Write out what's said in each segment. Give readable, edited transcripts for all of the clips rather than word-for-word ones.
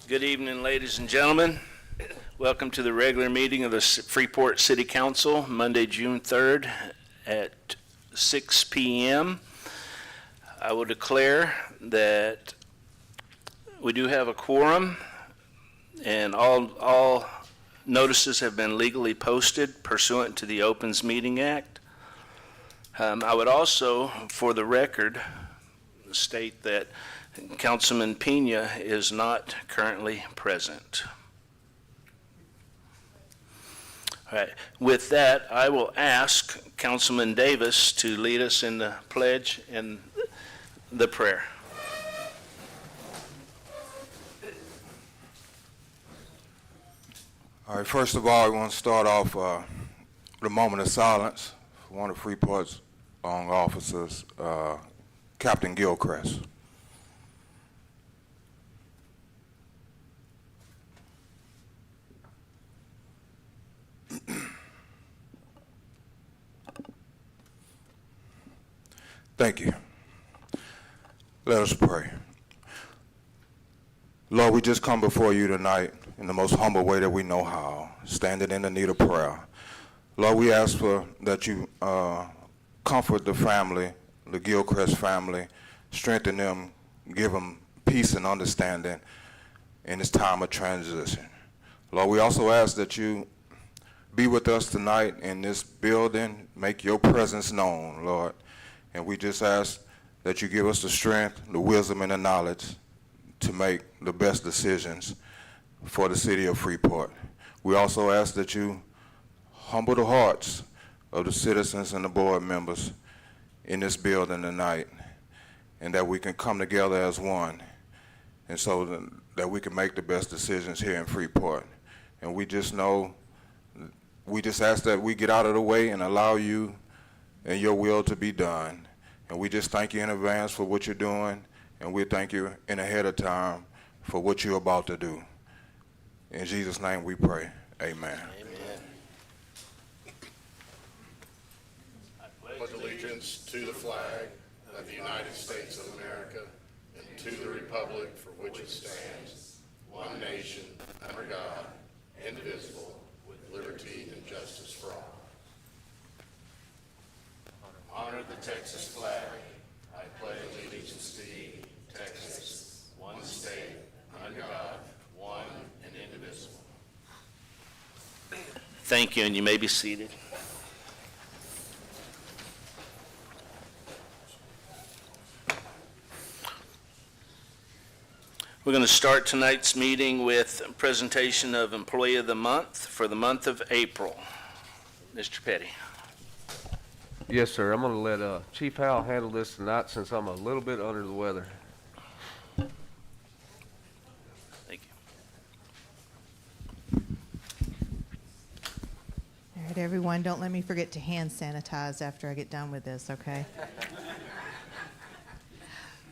Good evening, ladies and gentlemen. Welcome to the regular meeting of the Freeport City Council, Monday, June 3rd at 6 p.m. I will declare that we do have a quorum and all notices have been legally posted pursuant to the Opens Meeting Act. I would also, for the record, state that Councilman Pena is not currently present. All right. With that, I will ask Councilman Davis to lead us in the pledge and the prayer. All right, first of all, I want to start off with a moment of silence for one of Freeport's long officers, Captain Gilchrist. Thank you. Let us pray. Lord, we just come before you tonight in the most humble way that we know how, standing in the need of prayer. Lord, we ask that you comfort the family, the Gilchrist family, strengthen them, give them peace and understanding in this time of transition. Lord, we also ask that you be with us tonight in this building, make your presence known, Lord. And we just ask that you give us the strength, the wisdom, and the knowledge to make the best decisions for the city of Freeport. We also ask that you humble the hearts of the citizens and the board members in this building tonight, and that we can come together as one, and so that we can make the best decisions here in Freeport. And we just ask that we get out of the way and allow you and your will to be done. And we just thank you in advance for what you're doing, and we thank you in ahead of time for what you're about to do. In Jesus' name we pray. Amen. Amen. I pledge allegiance to the flag of the United States of America and to the republic for which it stands, one nation, under God, indivisible, with liberty and justice for all. Honor the Texas flag. I pledge allegiance to thee, Texas, one state, under God, one and indivisible. Thank you, and you may be seated. We're going to start tonight's meeting with a presentation of Employee of the Month for the month of April. Mr. Petty. Yes, sir. I'm going to let Chief Howell handle this tonight since I'm a little bit under the weather. Thank you. All right, everyone, don't let me forget to hand sanitize after I get done with this, okay?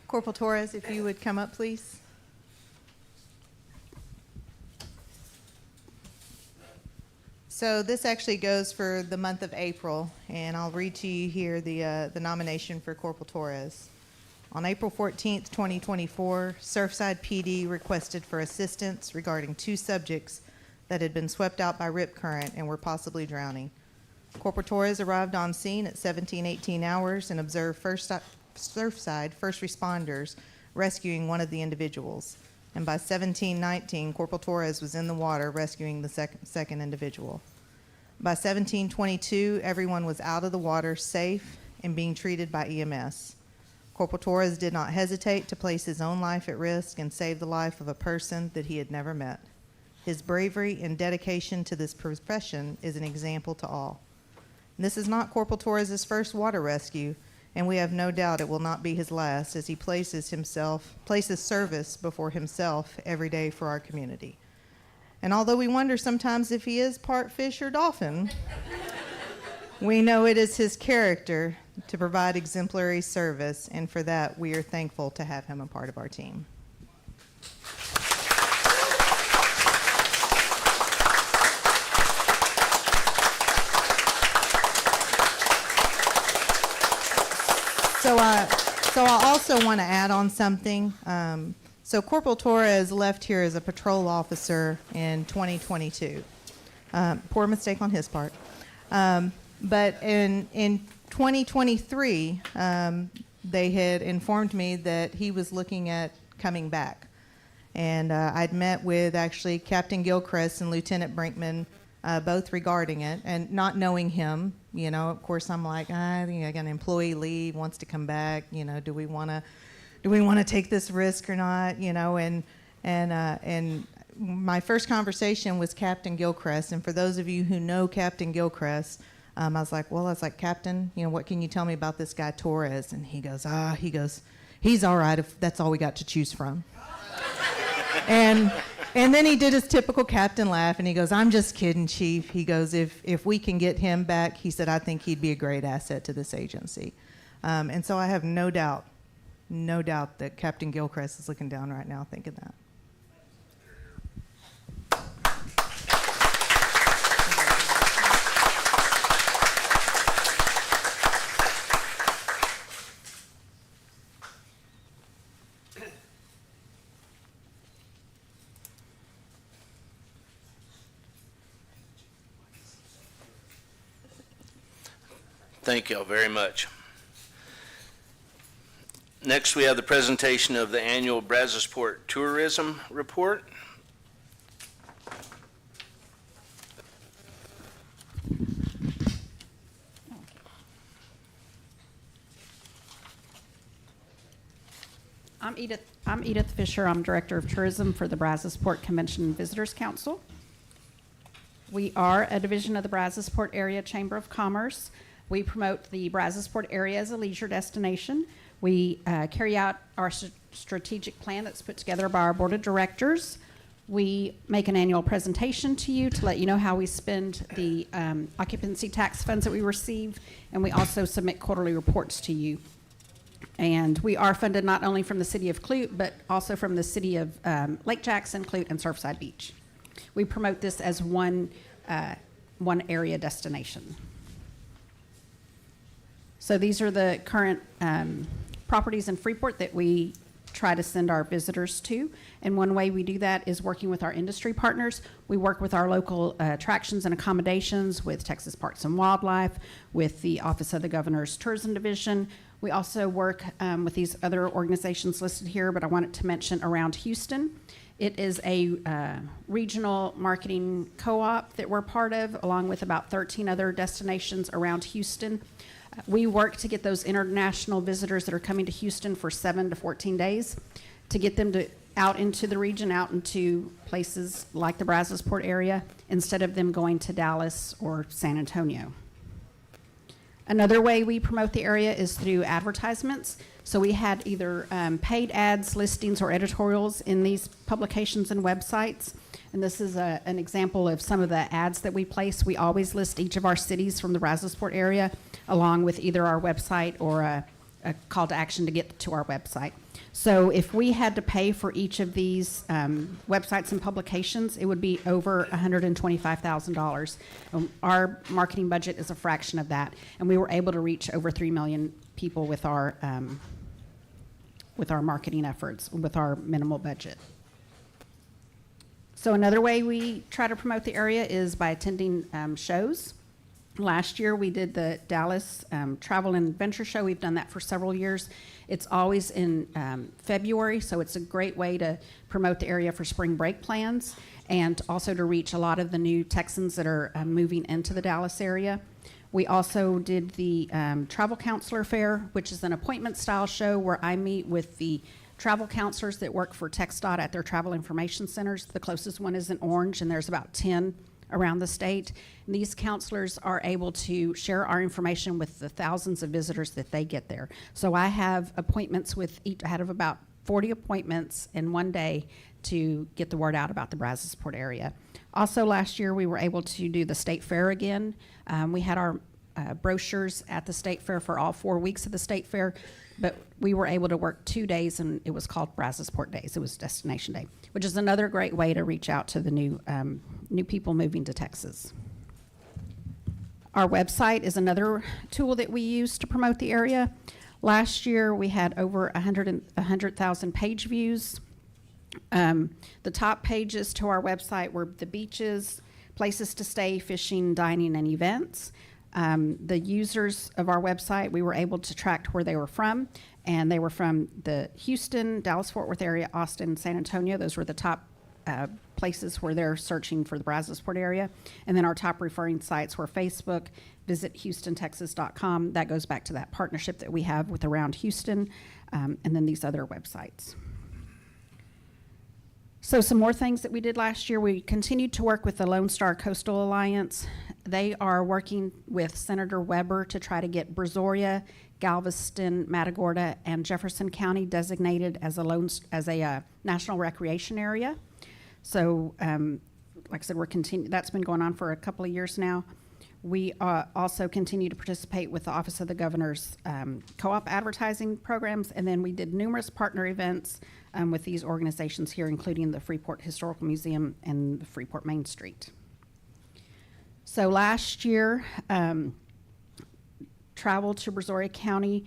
Corporal Torres, if you would come up, please. So this actually goes for the month of April, and I'll read to you here the nomination for Corporal Torres. On April 14th, 2024, Surfside PD requested for assistance regarding 2 subjects that had been swept out by rip current and were possibly drowning. Corporal Torres arrived on scene at 17:18 hours and observed Surfside first responders rescuing one of the individuals. And by 17:19, Corporal Torres was in the water rescuing the second individual. By 17:22, everyone was out of the water, safe, and being treated by EMS. Corporal Torres did not hesitate to place his own life at risk and save the life of a person that he had never met. His bravery and dedication to this profession is an example to all. And this is not Corporal Torres' first water rescue, and we have no doubt it will not be his last, as he places service before himself every day for our community. And although we wonder sometimes if he is part fish or dolphin, we know it is his character to provide exemplary service, and for that we are thankful to have him a part of our team. So I also want to add on something. So Corporal Torres left here as a patrol officer in 2022. Poor mistake on his part. But in 2023, they had informed me that he was looking at coming back. And I'd met with actually Captain Gilchrist and Lieutenant Brinkman, both regarding it, and not knowing him. You know, of course, I'm like, I think I got an employee leave, wants to come back. You know, do we want to take this risk or not? You know, and my first conversation was Captain Gilchrist. And for those of you who know Captain Gilchrist, I was like, Captain, you know, what can you tell me about this guy Torres? And he goes, he's all right if that's all we got to choose from. And then he did his typical captain laugh, and he goes, I'm just kidding, Chief. He goes, if we can get him back, he said, I think he'd be a great asset to this agency. And so I have no doubt that Captain Gilchrist is looking down right now thinking that. Thank you all very much. Next, we have the presentation of the annual Brazosport Tourism Report. I'm Edith Fisher. I'm Director of Tourism for the Brazosport Convention and Visitors Council. We are a division of the Brazosport Area Chamber of Commerce. We promote the Brazosport area as a leisure destination. We carry out our strategic plan that's put together by our board of directors. We make an annual presentation to you to let you know how we spend the occupancy tax funds that we receive, and we also submit quarterly reports to you. And we are funded not only from the city of Clute, but also from the city of Lake Jackson, Clute, and Surfside Beach. We promote this as one area destination. So these are the current properties in Freeport that we try to send our visitors to. And one way we do that is working with our industry partners. We work with our local attractions and accommodations, with Texas Parks and Wildlife, with the Office of the Governor's Tourism Division. We also work with these other organizations listed here, but I wanted to mention Around Houston. It is a regional marketing co-op that we're part of, along with about 13 other destinations around Houston. We work to get those international visitors that are coming to Houston for 7 to 14 days to get them out into the region, out into places like the Brazosport area, instead of them going to Dallas or San Antonio. Another way we promote the area is through advertisements. So we had either paid ads, listings, or editorials in these publications and websites. And this is an example of some of the ads that we place. We always list each of our cities from the Brazosport area, along with either our website or a call to action to get to our website. So if we had to pay for each of these websites and publications, it would be over $125,000. Our marketing budget is a fraction of that, and we were able to reach over 3 million people with our marketing efforts, with our minimal budget. So another way we try to promote the area is by attending shows. Last year we did the Dallas Travel and Adventure Show. We've done that for several years. It's always in February, so it's a great way to promote the area for spring break plans, and also to reach a lot of the new Texans that are moving into the Dallas area. We also did the Travel Counselor Fair, which is an appointment style show where I meet with the travel counselors that work for TxDOT at their travel information centers. The closest one is in Orange, and there's about 10 around the state. And these counselors are able to share our information with the thousands of visitors that they get there. So I have appointments with each, I had about 40 appointments in one day to get the word out about the Brazosport area. Also last year we were able to do the state fair again. We had our brochures at the state fair for all 4 weeks of the state fair, but we were able to work 2 days, and it was called Brazosport Days. It was Destination Day, which is another great way to reach out to the new people moving to Texas. Our website is another tool that we use to promote the area. Last year we had over 100,000 page views. The top pages to our website were the beaches, places to stay, fishing, dining, and events. The users of our website, we were able to track where they were from, and they were from the Houston, Dallas-Fort Worth area, Austin, San Antonio. Those were the top places where they're searching for the Brazosport area. And then our top referring sites were Facebook, visit HoustonTexas.com. That goes back to that partnership that we have with Around Houston, and then these other websites. So some more things that we did last year, we continued to work with the Lone Star Coastal Alliance. They are working with Senator Weber to try to get Brazoria, Galveston, Matagorda, and Jefferson County designated as a national recreation area. So, like I said, that's been going on for a couple of years now. We also continue to participate with the Office of the Governor's co-op advertising programs, and then we did numerous partner events with these organizations here, including the Freeport Historical Museum and the Freeport Main Street. So last year, travel to Brazoria County,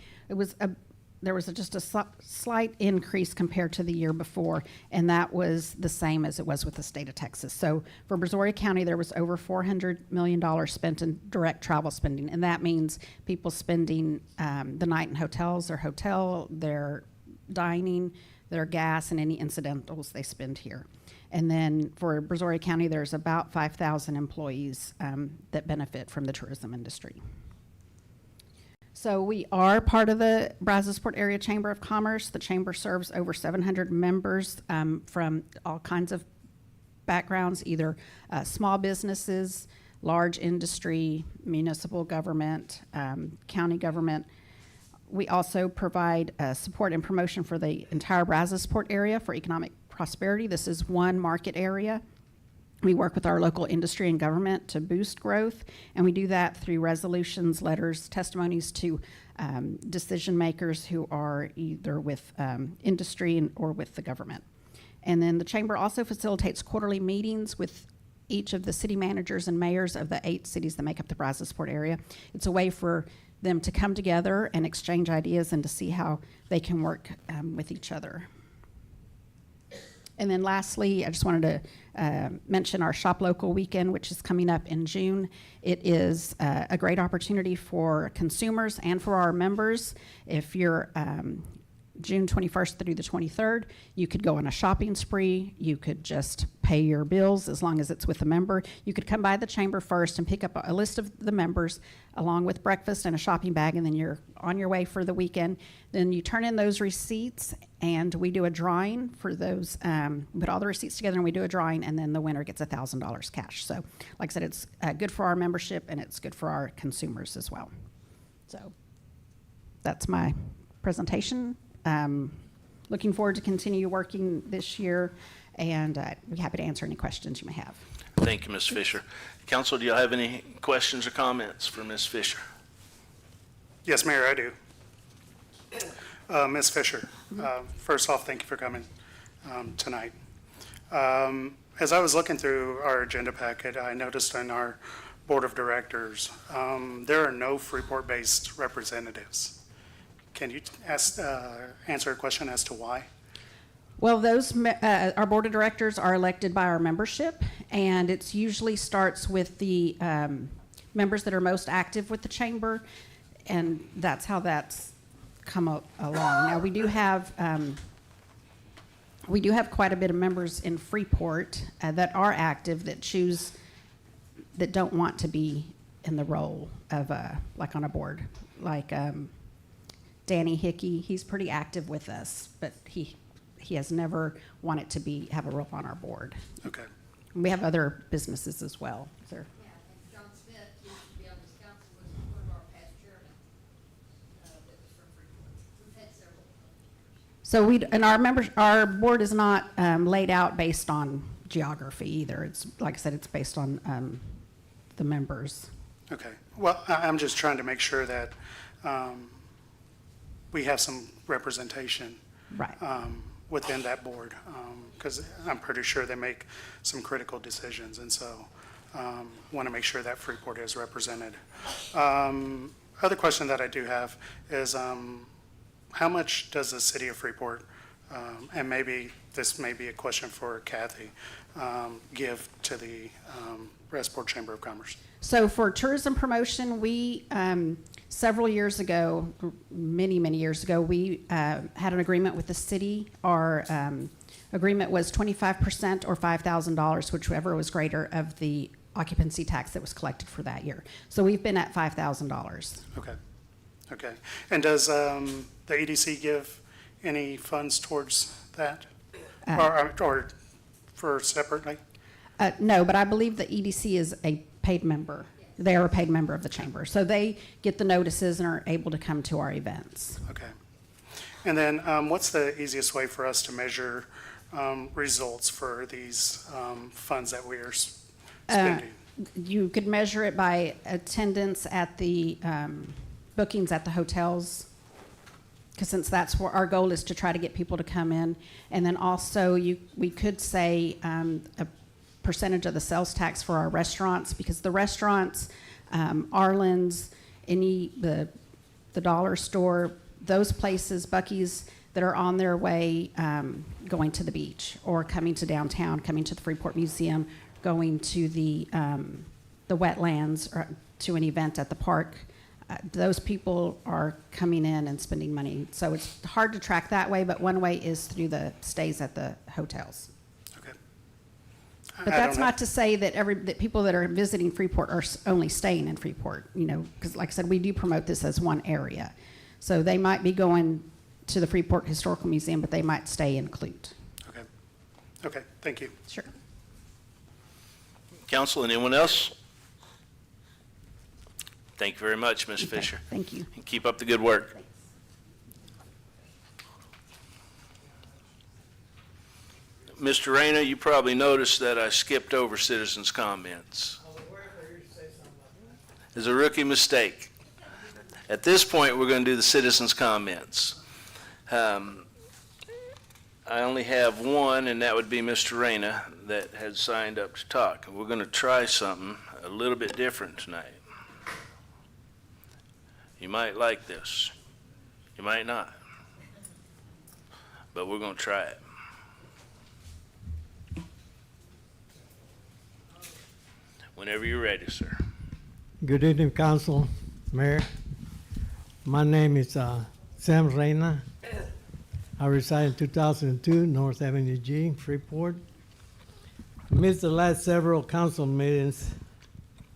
there was just a slight increase compared to the year before, and that was the same as it was with the state of Texas. So for Brazoria County, there was over $400 million spent in direct travel spending, and that means people spending the night in hotels, their dining, their gas, and any incidentals they spend here. And then for Brazoria County, there's about 5,000 employees that benefit from the tourism industry. So we are part of the Brazosport Area Chamber of Commerce. The chamber serves over 700 members from all kinds of backgrounds, either small businesses, large industry, municipal government, county government. We also provide support and promotion for the entire Brazosport area for economic prosperity. This is one market area. We work with our local industry and government to boost growth, and we do that through resolutions, letters, testimonies to decision makers who are either with industry or with the government. And then the chamber also facilitates quarterly meetings with each of the city managers and mayors of the 8 cities that make up the Brazosport area. It's a way for them to come together and exchange ideas and to see how they can work with each other. And then lastly, I just wanted to mention our Shop Local weekend, which is coming up in June. It is a great opportunity for consumers and for our members. If you're June 21st through the 23rd, you could go on a shopping spree. You could just pay your bills as long as it's with a member. You could come by the chamber first and pick up a list of the members along with breakfast and a shopping bag, and then you're on your way for the weekend. Then you turn in those receipts, and we do a drawing for those. We put all the receipts together, and we do a drawing, and then the winner gets $1,000 cash. So, like I said, it's good for our membership, and it's good for our consumers as well. So that's my presentation. Looking forward to continue working this year, and I'd be happy to answer any questions you may have. Thank you, Ms. Fisher. Council, do you have any questions or comments for Ms. Fisher? Yes, Mayor, I do. Ms. Fisher, first off, thank you for coming tonight. As I was looking through our agenda packet, I noticed in our board of directors, there are no Freeport-based representatives. Can you answer a question as to why? Well, our board of directors are elected by our membership, and it usually starts with the members that are most active with the chamber, and that's how that's come along. Now, we do have quite a bit of members in Freeport that are active that don't want to be in the role of like on a board, like Danny Hickey. He's pretty active with us, but he has never wanted to have a role on our board. Okay. We have other businesses as well, sir. Yeah, and John Smith used to be on this council, was one of our past chairmen, that was from Freeport. We've had several. So and our board is not laid out based on geography either. It's, like I said, it's based on the members. Okay. Well, I'm just trying to make sure that we have some representation Right. within that board, because I'm pretty sure they make some critical decisions, and so want to make sure that Freeport is represented. Other question that I do have is how much does the city of Freeport and maybe this may be a question for Kathy, give to the Westport Chamber of Commerce? So for tourism promotion, we, several years ago, many, many years ago, we had an agreement with the city. Our agreement was 25% or $5,000, whichever was greater, of the occupancy tax that was collected for that year. So we've been at $5,000. Okay, okay. And does the EDC give any funds towards that? Or for separately? No, but I believe the EDC is a paid member. They are a paid member of the chamber. So they get the notices and are able to come to our events. Okay. And then what's the easiest way for us to measure results for these funds that we are spending? You could measure it by attendance at the bookings at the hotels, because since that's where our goal is to try to get people to come in. And then also we could say a percentage of the sales tax for our restaurants, because the restaurants, Arlen's, the dollar store, those places, Buc-ee's, that are on their way going to the beach or coming to downtown, coming to the Freeport Museum, going to the wetlands or to an event at the park. Those people are coming in and spending money. So it's hard to track that way, but one way is through the stays at the hotels. Okay. But that's not to say that that people that are visiting Freeport are only staying in Freeport, because like I said, we do promote this as one area. So they might be going to the Freeport Historical Museum, but they might stay in Clute. Okay. Okay, thank you. Sure. Council, anyone else? Thank you very much, Ms. Okay, Fisher. thank you. And keep up the good work. Mr. Reyna, you probably noticed that I skipped over citizens' comments. It's a rookie mistake. At this point, we're going to do the citizens' comments. I only have one, and that would be Mr. Reyna, that had signed up to talk. We're going to try something a little bit different tonight. You might like this. You might not. But we're going to try it. Whenever you're ready, sir. Good evening, Council, Mayor. My name is Sam Reyna. I reside in 2002 North Avenue G, Freeport. Missed the last several council meetings,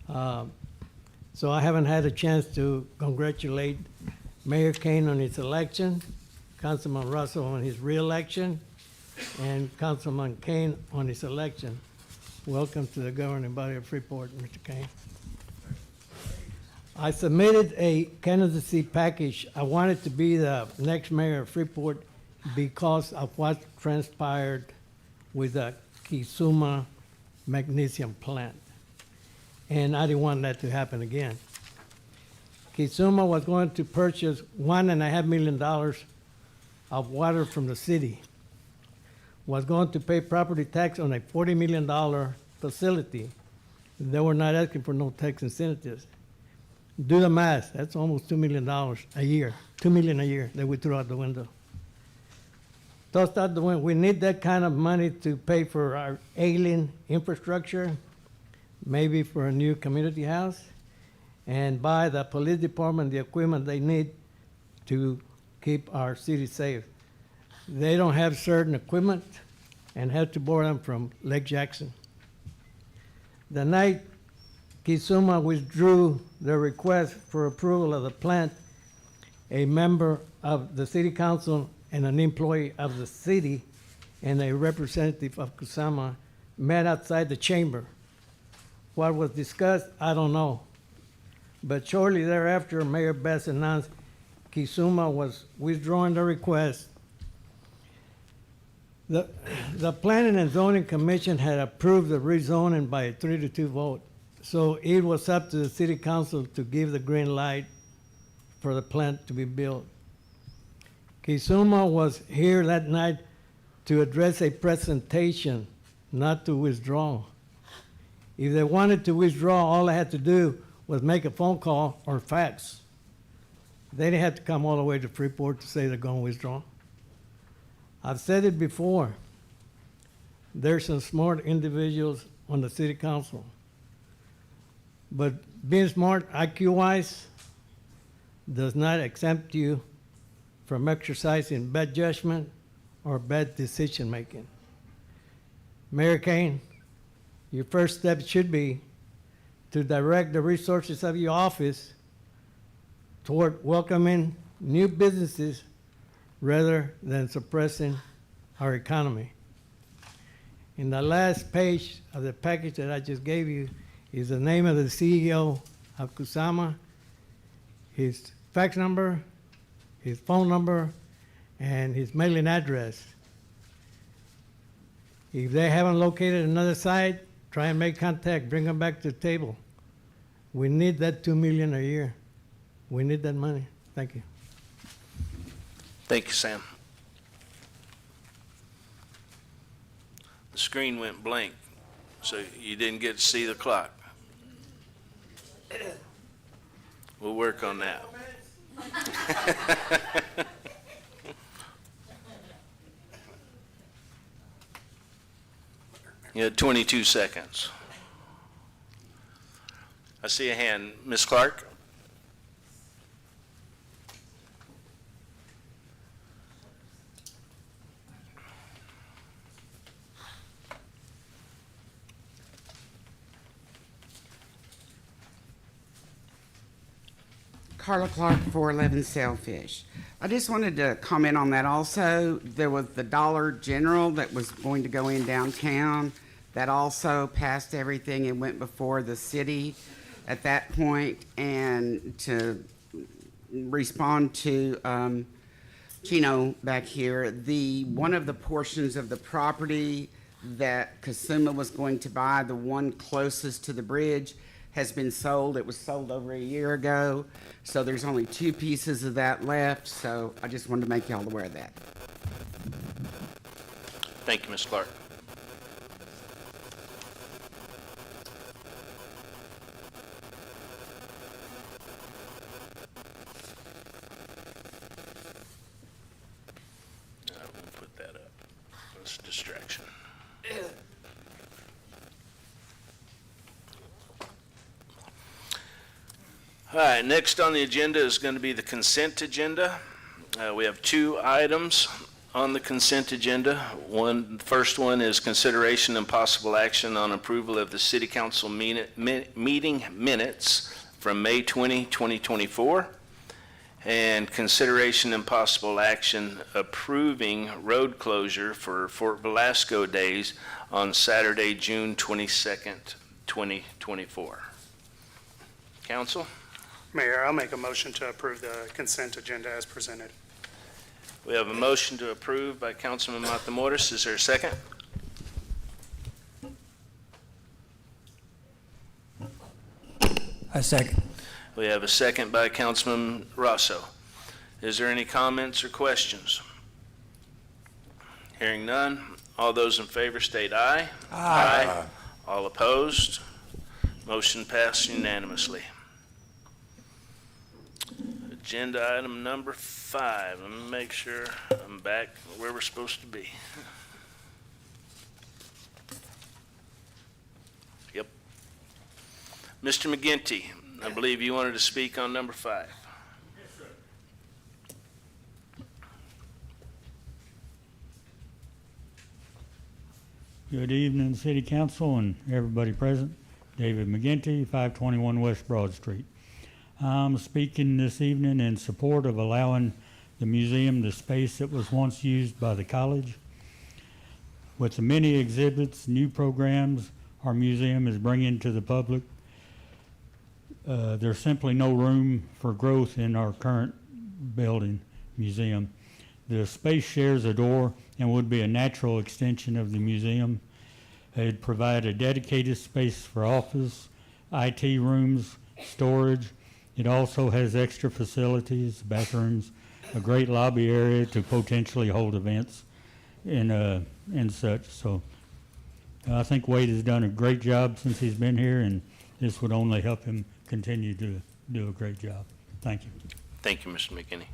so I haven't had a chance to congratulate Mayor Kane on his election, Councilman Russell on his re-election, and Councilman Kane on his election. Welcome to the governing body of Freeport, Mr. Kane. I submitted a candidacy package. I wanted to be the next mayor of Freeport because of what transpired with the Kisuma magnesium plant. And I didn't want that to happen again. Kisuma was going to purchase $1.5 million of water from the city, was going to pay property tax on a $40 million facility. They were not asking for no tax incentives. Do the math, that's almost $2 million a year, $2 million a year that we threw out the window. Tossed out the window. We need that kind of money to pay for our ailing infrastructure, maybe for a new community house, and buy the police department the equipment they need to keep our city safe. They don't have certain equipment and have to borrow them from Lake Jackson. The night Kisuma withdrew their request for approval of the plant, a member of the city council and an employee of the city and a representative of Kisuma met outside the chamber. What was discussed, I don't know. But shortly thereafter, Mayor Best announced Kisuma was withdrawing the request. The Planning and Zoning Commission had approved the rezoning by a 3-2 vote. So it was up to the city council to give the green light for the plant to be built. Kisuma was here that night to address a presentation, not to withdraw. If they wanted to withdraw, all they had to do was make a phone call or fax. They didn't have to come all the way to Freeport to say they're going to withdraw. I've said it before. There's some smart individuals on the city council. But being smart IQ-wise does not exempt you from exercising bad judgment or bad decision-making. Mayor Kane, your first step should be to direct the resources of your office toward welcoming new businesses rather than suppressing our economy. In the last page of the package that I just gave you is the name of the CEO of Kusama, his fax number, his phone number, and his mailing address. If they haven't located another site, try and make contact, bring them back to the table. We need that $2 million a year. We need that money. Thank you. Thank you, Sam. The screen went blank, so you didn't get to see the clock. We'll work on that. You had 22 seconds. I see a hand. Ms. Clark? Carla Clark, 411 Sailfish. I just wanted to comment on that also. There was the Dollar General that was going to go in downtown. That also passed everything and went before the city at that point. And to respond to Chino back here, one of the portions of the property that Kasuma was going to buy, the one closest to the bridge, has been sold. It was sold over a year ago. So there's only 2 pieces of that left. So I just wanted to make y'all aware of that. Thank you, Ms. Clark. I won't put that up. That's a distraction. All right, next on the agenda is going to be the consent agenda. We have 2 items on the consent agenda. First one is consideration and possible action on approval of the city council meeting minutes from May 20, 2024, and consideration and possible action approving road closure for Fort Velasco Days on Saturday, June 22nd, 2024. Council? Mayor, I'll make a motion to approve the consent agenda as presented. We have a motion to approve by Councilman Matamoros. Is there a second? I second. We have a second by Councilman Rosso. Is there any comments or questions? Hearing none, all those in favor state aye. Aye. All opposed? Motion passed unanimously. Agenda item number 5. Let me make sure I'm back where we're supposed to be. Yep. Mr. McGinty, I believe you wanted to speak on number 5. Yes, sir. Good evening, City Council and everybody present. David McGinty, 521 West Broad Street. I'm speaking this evening in support of allowing the museum the space that was once used by the college. With the many exhibits, new programs our museum is bringing to the public, there's simply no room for growth in our current building museum. The space shares a door and would be a natural extension of the museum. It'd provide a dedicated space for office, IT rooms, storage. It also has extra facilities, bathrooms, a great lobby area to potentially hold events and such. So I think Wade has done a great job since he's been here, and this would only help him continue to do a great job. Thank you. Thank you, Mr. McKinney.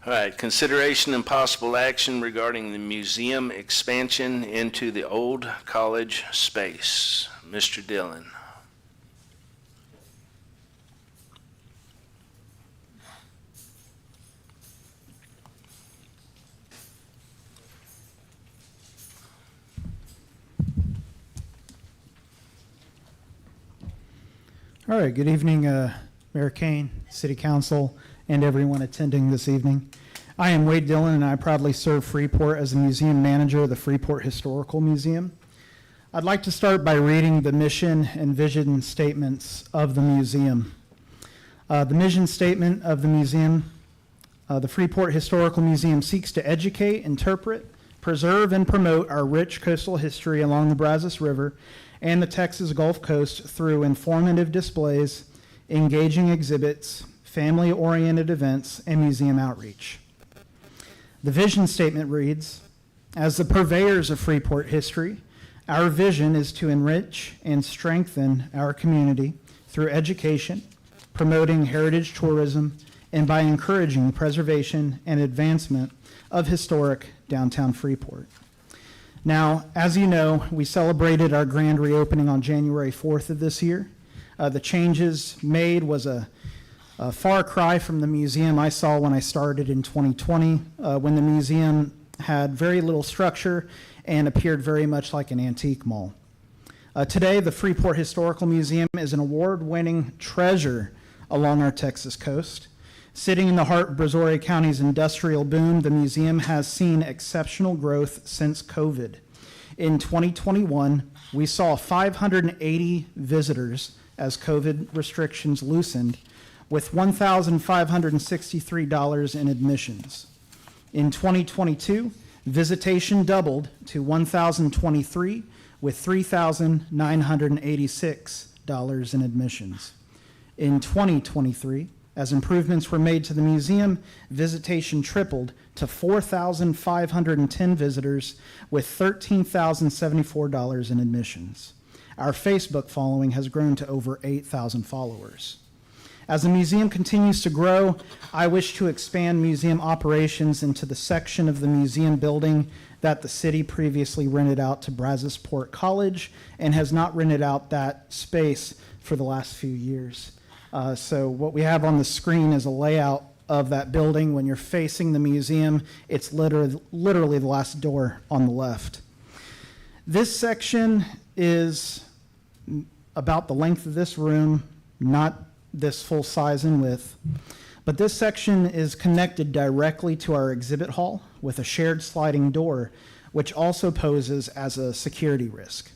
All right, consideration and possible action regarding the museum expansion into the old college space. Mr. Dillon. All right, good evening, Mayor Kane, City Council, and everyone attending this evening. I am Wade Dillon, and I proudly serve Freeport as the museum manager of the Freeport Historical Museum. I'd like to start by reading the mission and vision statements of the museum. The mission statement of the museum, the Freeport Historical Museum seeks to educate, interpret, preserve, and promote our rich coastal history along the Brazos River and the Texas Gulf Coast through informative displays, engaging exhibits, family-oriented events, and museum outreach. The vision statement reads, as the purveyors of Freeport history, our vision is to enrich and strengthen our community through education, promoting heritage tourism, and by encouraging the preservation and advancement of historic downtown Freeport. Now, as you know, we celebrated our grand reopening on January 4th of this year. The changes made was a far cry from the museum I saw when I started in 2020, when the museum had very little structure and appeared very much like an antique mall. Today, the Freeport Historical Museum is an award-winning treasure along our Texas coast. Sitting in the heart of Brazoria County's industrial boom, the museum has seen exceptional growth since COVID. In 2021, we saw 580 visitors as COVID restrictions loosened, with $1,563 in admissions. In 2022, visitation doubled to 1,023, with $3,986 in admissions. In 2023, as improvements were made to the museum, visitation tripled to 4,510 visitors with $13,074 in admissions. Our Facebook following has grown to over 8,000 followers. As the museum continues to grow, I wish to expand museum operations into the section of the museum building that the city previously rented out to Brazos Port College and has not rented out that space for the last few years. So what we have on the screen is a layout of that building. When you're facing the museum, it's literally the last door on the left. This section is about the length of this room, not this full size and width, but this section is connected directly to our exhibit hall with a shared sliding door, which also poses as a security risk.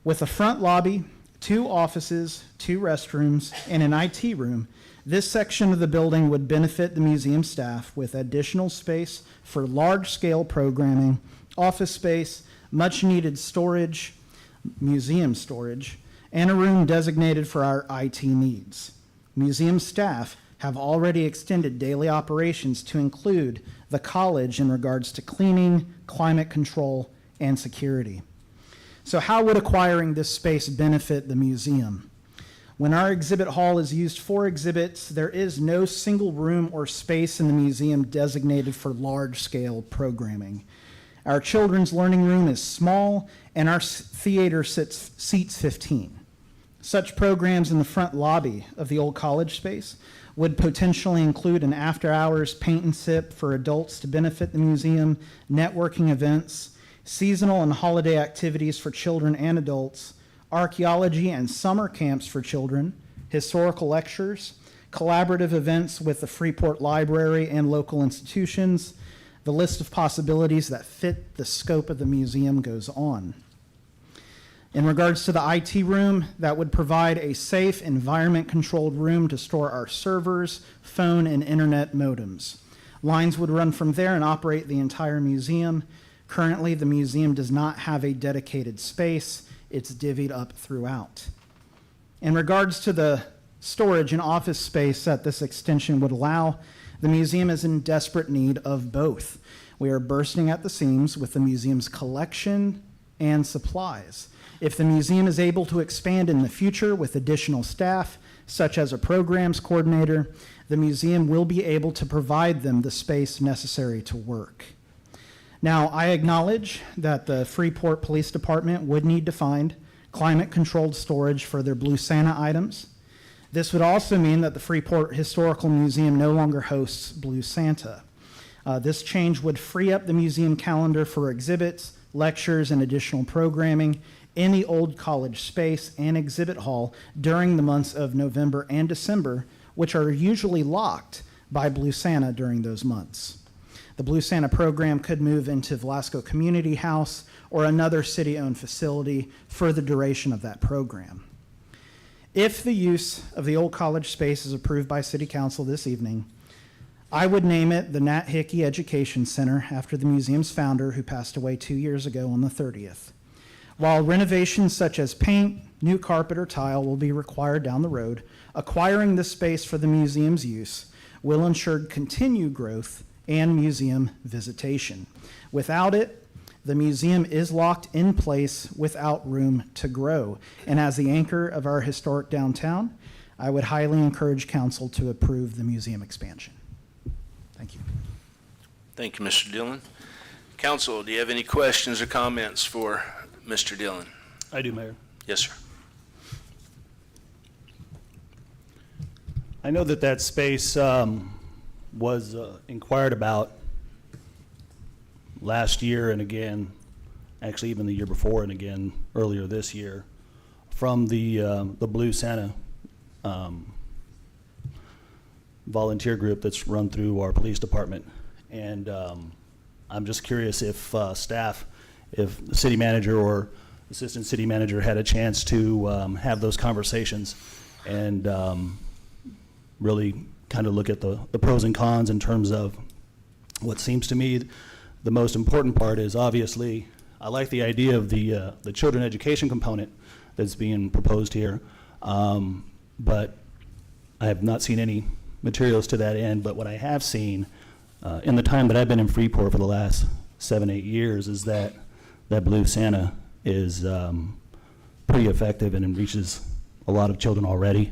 With a front lobby, 2 offices, 2 restrooms, and an IT room, this section of the building would benefit the museum staff with additional space for large-scale programming, office space, much-needed storage, museum storage, and a room designated for our IT needs. Museum staff have already extended daily operations to include the college in regards to cleaning, climate control, and security. So how would acquiring this space benefit the museum? When our exhibit hall is used for exhibits, there is no single room or space in the museum designated for large-scale programming. Our children's learning room is small, and our theater seats 15. Such programs in the front lobby of the old college space would potentially include an after-hours paint and sip for adults to benefit the museum, networking events, seasonal and holiday activities for children and adults, archaeology and summer camps for children, historical lectures, collaborative events with the Freeport Library and local institutions. The list of possibilities that fit the scope of the museum goes on. In regards to the IT room, that would provide a safe, environment-controlled room to store our servers, phone, and internet modems. Lines would run from there and operate the entire museum. Currently, the museum does not have a dedicated space. It's divvied up throughout. In regards to the storage and office space that this extension would allow, the museum is in desperate need of both. We are bursting at the seams with the museum's collection and supplies. If the museum is able to expand in the future with additional staff, such as a programs coordinator, the museum will be able to provide them the space necessary to work. Now, I acknowledge that the Freeport Police Department would need to find climate-controlled storage for their Blue Santa items. This would also mean that the Freeport Historical Museum no longer hosts Blue Santa. This change would free up the museum calendar for exhibits, lectures, and additional programming in the old college space and exhibit hall during the months of November and December, which are usually locked by Blue Santa during those months. The Blue Santa program could move into Velasco Community House or another city-owned facility for the duration of that program. If the use of the old college space is approved by City Council this evening, I would name it the Nat Hickey Education Center after the museum's founder, who passed away 2 years ago on the 30th. While renovations such as paint, new carpet, or tile will be required down the road, acquiring this space for the museum's use will ensure continued growth and museum visitation. Without it, the museum is locked in place without room to grow. And as the anchor of our historic downtown, I would highly encourage council to approve the museum expansion. Thank you. Thank you, Mr. Dillon. Council, do you have any questions or comments for Mr. Dillon? I do, Mayor. Yes, sir. I know that that space was inquired about last year and again, actually even the year before and again earlier this year, from the Blue Santa volunteer group that's run through our police department. And I'm just curious if staff, if the city manager or assistant city manager had a chance to have those conversations and really kind of look at the pros and cons in terms of what seems to me the most important part is, obviously, I like the idea of the children education component that's being proposed here, but I have not seen any materials to that end. But what I have seen in the time that I've been in Freeport for the last 7-8 years is that Blue Santa is pretty effective and it reaches a lot of children already.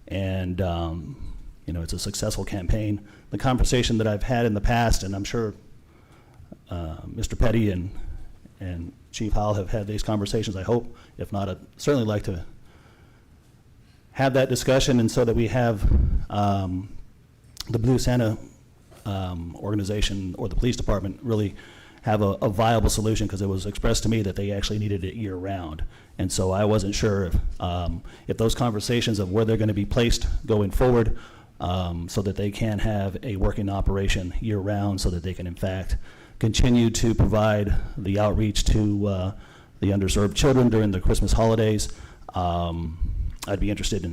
And you know, it's a successful campaign. The conversation that I've had in the past, and I'm sure Mr. Petty and Chief Howell have had these conversations, I hope. If not, I'd certainly like to have that discussion, and so that we have the Blue Santa organization or the police department really have a viable solution, because it was expressed to me that they actually needed it year-round. And so I wasn't sure if those conversations of where they're going to be placed going forward, so that they can have a working operation year-round, so that they can in fact continue to provide the outreach to the underserved children during the Christmas holidays. I'd be interested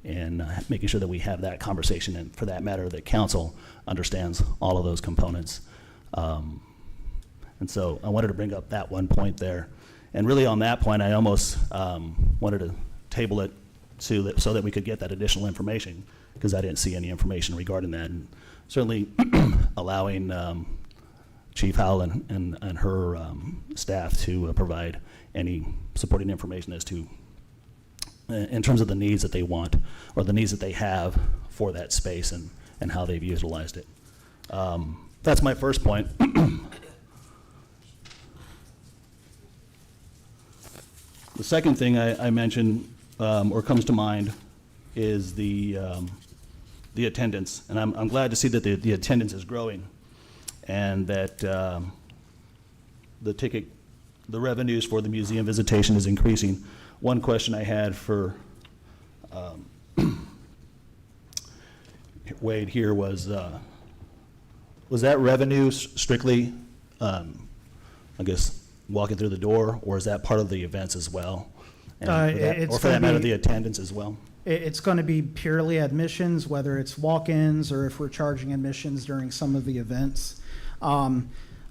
in making sure that we have that conversation, and for that matter, that council understands all of those components. And so I wanted to bring up that one point there. And really on that point, I almost wanted to table it so that we could get that additional information, because I didn't see any information regarding that. And certainly allowing Chief Howell and her staff to provide any supporting information as to, in terms of the needs that they want, or the needs that they have for that space, and how they've utilized it. That's my first point. The second thing I mentioned, or comes to mind, is the attendance. And I'm glad to see that the attendance is growing, and that the revenues for the museum visitation is increasing. One question I had for Wade here was that revenue strictly, I guess, walking through the door, or is that part of the events as well? And or for that matter, the attendance as well? It's going to be purely admissions, whether it's walk-ins or if we're charging admissions during some of the events. But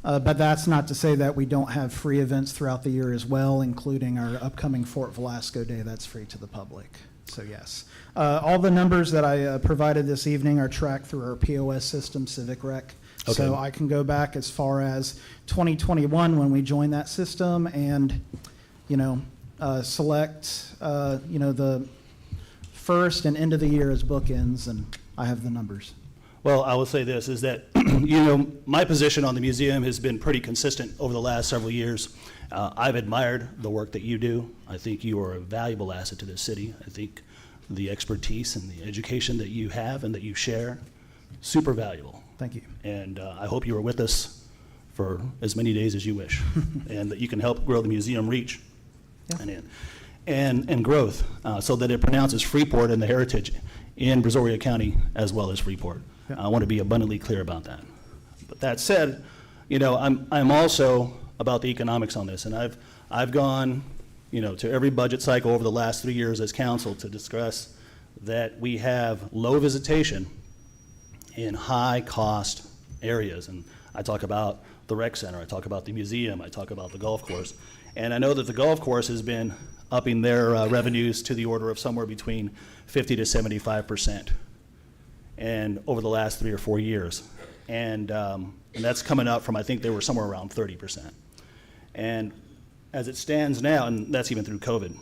that's not to say that we don't have free events throughout the year as well, including our upcoming Fort Velasco Day that's free to the public. So yes. All the numbers that I provided this evening are tracked through our POS system, Civic Rec. Okay. So I can go back as far as 2021 when we joined that system, and select the first and end of the year as bookends, and I have the numbers. Well, I will say this, is that, my position on the museum has been pretty consistent over the last several years. I've admired the work that you do. I think you are a valuable asset to this city. I think the expertise and the education that you have and that you share, super valuable. Thank you. And I hope you are with us for as many days as you wish, and that you can help grow the museum reach and growth, so that it pronounces Freeport and the heritage in Brazoria County as well as Freeport. I want to be abundantly clear about that. But that said, I'm also about the economics on this, and I've gone, to every budget cycle over the last 3 years as council to discuss that we have low visitation in high-cost areas. And I talk about the rec center, I talk about the museum, I talk about the golf course. And I know that the golf course has been upping their revenues to the order of somewhere between 50 to 75%, and over the last 3 or 4 years. And that's coming up from, I think they were somewhere around 30%. And as it stands now, and that's even through COVID,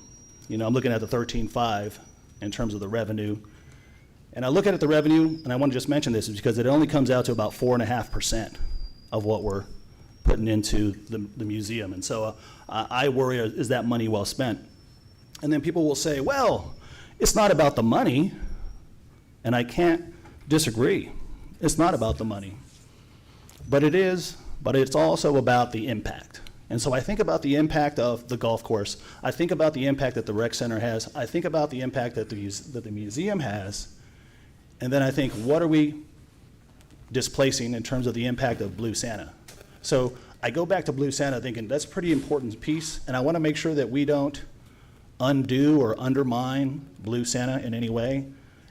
I'm looking at the 13.5 in terms of the revenue. And I look at the revenue, and I want to just mention this, is because it only comes out to about 4.5% of what we're putting into the museum. And so I worry, is that money well spent? And then people will say, well, it's not about the money. And I can't disagree. It's not about the money. But it is, but it's also about the impact. And so I think about the impact of the golf course. I think about the impact that the rec center has. I think about the impact that the museum has. And then I think, what are we displacing in terms of the impact of Blue Santa? So I go back to Blue Santa thinking that's a pretty important piece, and I want to make sure that we don't undo or undermine Blue Santa in any way.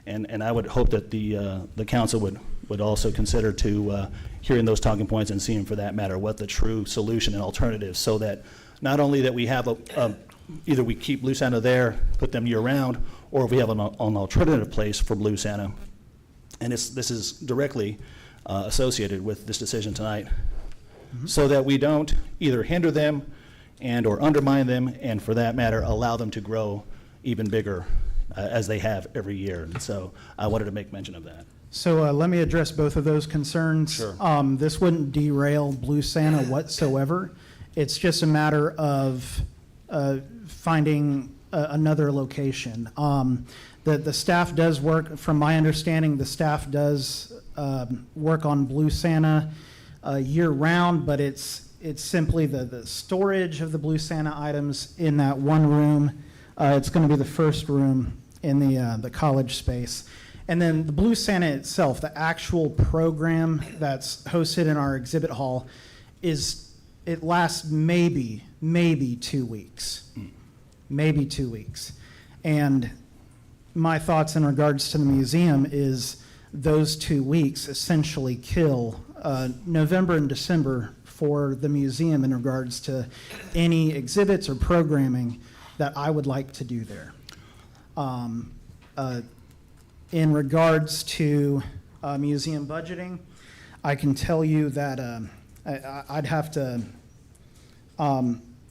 And I would hope that the council would also consider to hearing those talking points and seeing, for that matter, what the true solution and alternative, so that not only that we have either we keep Blue Santa there, put them year round, or if we have an alternative place for Blue Santa. And this is directly associated with this decision tonight, so that we don't either hinder them and or undermine them, and for that matter, allow them to grow even bigger as they have every year. And so I wanted to make mention of that. So let me address both of those concerns. Sure. This wouldn't derail Blue Santa whatsoever. It's just a matter of finding another location. The staff does work, from my understanding, the staff does work on Blue Santa year-round, but it's simply the storage of the Blue Santa items in that one room. It's going to be the first room in the college space. And then the Blue Santa itself, the actual program that's hosted in our exhibit hall, it lasts maybe 2 weeks. Maybe 2 weeks. And my thoughts in regards to the museum is those 2 weeks essentially kill November and December for the museum in regards to any exhibits or programming that I would like to do there. In regards to museum budgeting, I can tell you that I'd have to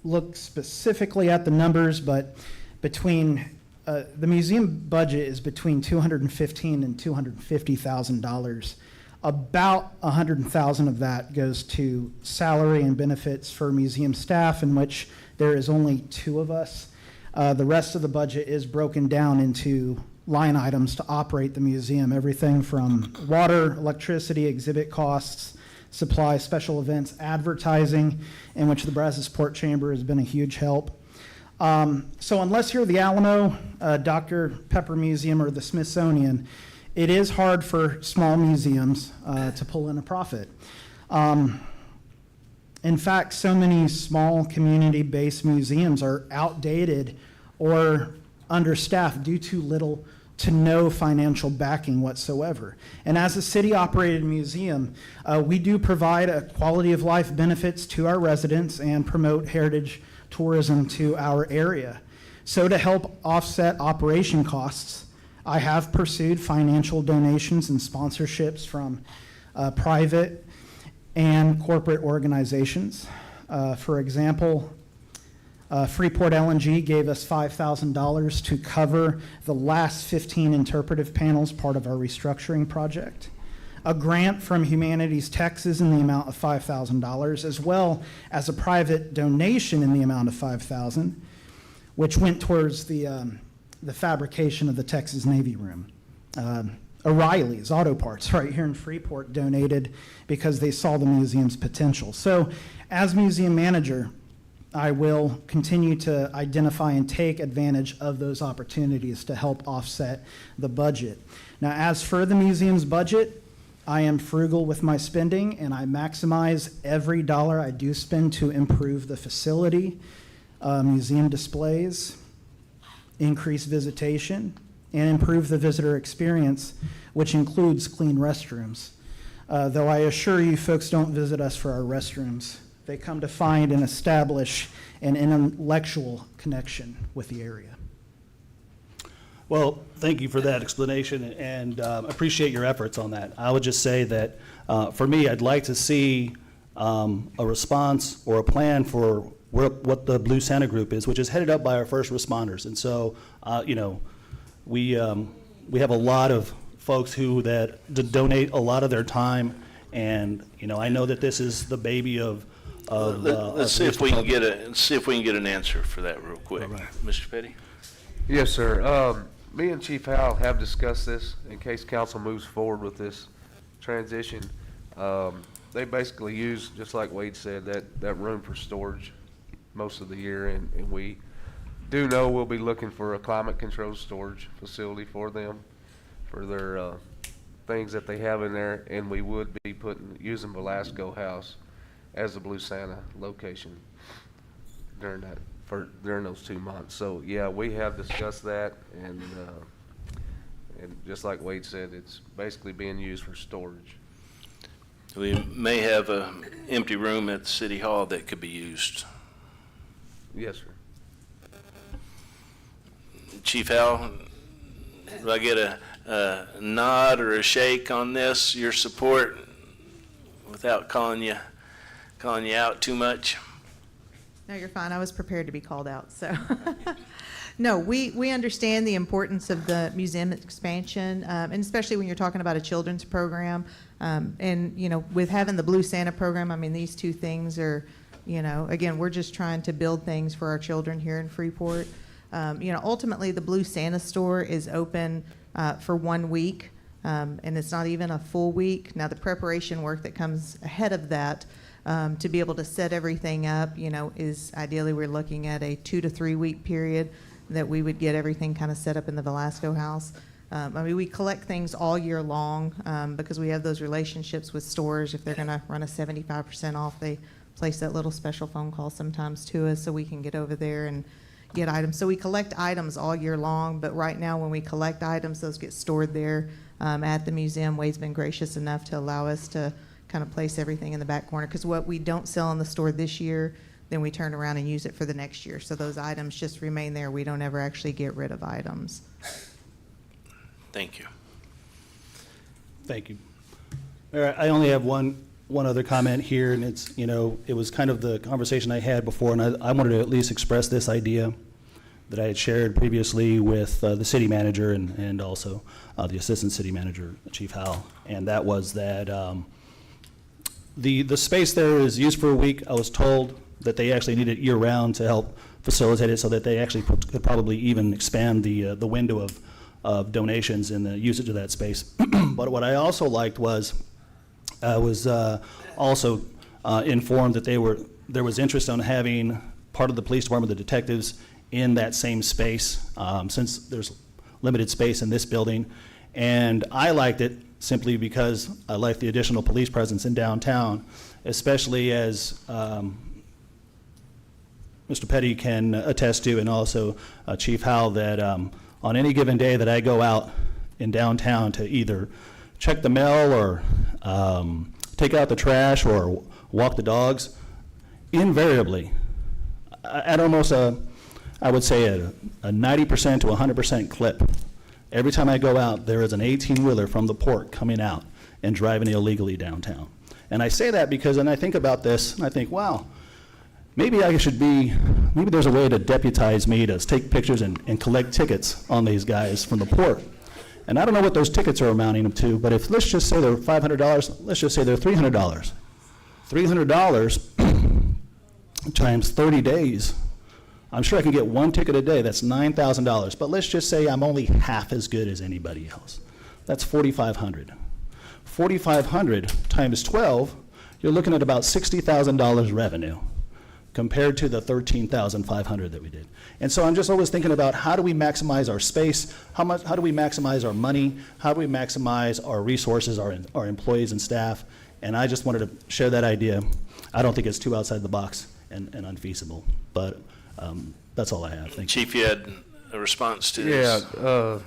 look specifically at the numbers, but between the museum budget is between $215,000 and $250,000. About $100,000 of that goes to salary and benefits for museum staff, in which there is only 2 of us. The rest of the budget is broken down into line items to operate the museum, everything from water, electricity, exhibit costs, supplies, special events, advertising, in which the Brazos Port Chamber has been a huge help. So unless you're the Alamo, Dr. Pepper Museum, or the Smithsonian, it is hard for small museums to pull in a profit. In fact, so many small community-based museums are outdated or understaffed due to little to no financial backing whatsoever. And as a city-operated museum, we do provide a quality of life benefits to our residents and promote heritage tourism to our area. So to help offset operation costs, I have pursued financial donations and sponsorships from private and corporate organizations. For example, Freeport LNG gave us $5,000 to cover the last 15 interpretive panels, part of our restructuring project. A grant from Humanities Texas in the amount of $5,000, as well as a private donation in the amount of $5,000, which went towards the fabrication of the Texas Navy Room. O'Reilly's Auto Parts right here in Freeport donated because they saw the museum's potential. So as museum manager, I will continue to identify and take advantage of those opportunities to help offset the budget. Now, as for the museum's budget, I am frugal with my spending, and I maximize every dollar I do spend to improve the facility, museum displays, increase visitation, and improve the visitor experience, which includes clean restrooms. Though I assure you, folks don't visit us for our restrooms. They come to find and establish an intellectual connection with the area. Well, thank you for that explanation, and appreciate your efforts on that. I would just say that, for me, I'd like to see a response or a plan for what the Blue Santa Group is, which is headed up by our first responders. And so, you know, we have a lot of folks who donate a lot of their time, and you know, I know that this is the baby of. Let's see if we can get an answer for that real quick, Mr. Petty. Yes, sir. Me and Chief Howell have discussed this in case council moves forward with this transition. They basically use, just like Wade said, that room for storage most of the year, and we do know we'll be looking for a climate-controlled storage facility for them, for their things that they have in there, and we would be using Velasco House as the Blue Santa location during those 2 months. So yeah, we have discussed that, and just like Wade said, it's basically being used for storage. We may have an empty room at City Hall that could be used. Yes, sir. Chief Howell, do I get a nod or a shake on this, your support, without calling you out too much? No, you're fine. I was prepared to be called out, so. No, we understand the importance of the museum expansion, and especially when you're talking about a children's program. And, you know, with having the Blue Santa program, I mean, these two things are, you know, again, we're just trying to build things for our children here in Freeport. You know, ultimately, the Blue Santa store is open for 1 week, and it's not even a full week. Now, the preparation work that comes ahead of that, to be able to set everything up, you know, is ideally we're looking at a 2 to 3 week period that we would get everything kind of set up in the Velasco house. I mean, we collect things all year long because we have those relationships with stores. If they're going to run a 75% off, they place that little special phone call sometimes to us so we can get over there and get items. So we collect items all year long, but right now when we collect items, those get stored there at the museum. Wade's been gracious enough to allow us to kind of place everything in the back corner, because what we don't sell in the store this year, then we turn around and use it for the next year. So those items just remain there. We don't ever actually get rid of items. Thank you. Thank you. Mayor, I only have one other comment here, and it's, you know, it was kind of the conversation I had before, and I wanted to at least express this idea that I had shared previously with the city manager and also the assistant city manager, Chief Howell, and that was that the space there is used for a week. I was told that they actually need it year-round to help facilitate it, so that they actually could probably even expand the window of donations and the usage of that space. But what I also liked was I was also informed that there was interest on having part of the police department, the detectives, in that same space, since there's limited space in this building. And I liked it simply because I like the additional police presence in downtown, especially as Mr. Petty can attest to, and also Chief Howell, that on any given day that I go out in downtown to either check the mail or take out the trash or walk the dogs, invariably, at almost I would say a 90% to 100% clip, every time I go out, there is an 18-wheeler from the port coming out and driving illegally downtown. And I say that because, and I think about this, and I think, wow, maybe maybe there's a way to deputize me to take pictures and collect tickets on these guys from the port. And I don't know what those tickets are amounting to, but if, let's just say they're $500, let's just say they're $300. $300 times 30 days, I'm sure I can get one ticket a day, that's $9,000. But let's just say I'm only half as good as anybody else. That's $4,500. $4,500 times 12, you're looking at about $60,000 revenue compared to the $13,500 that we did. And so I'm just always thinking about how do we maximize our space, how do we maximize our money, how do we maximize our resources, our employees and staff, and I just wanted to share that idea. I don't think it's too outside the box and unfeasible, but that's all I have. Thank you. Chief, you had a response to this? Yeah,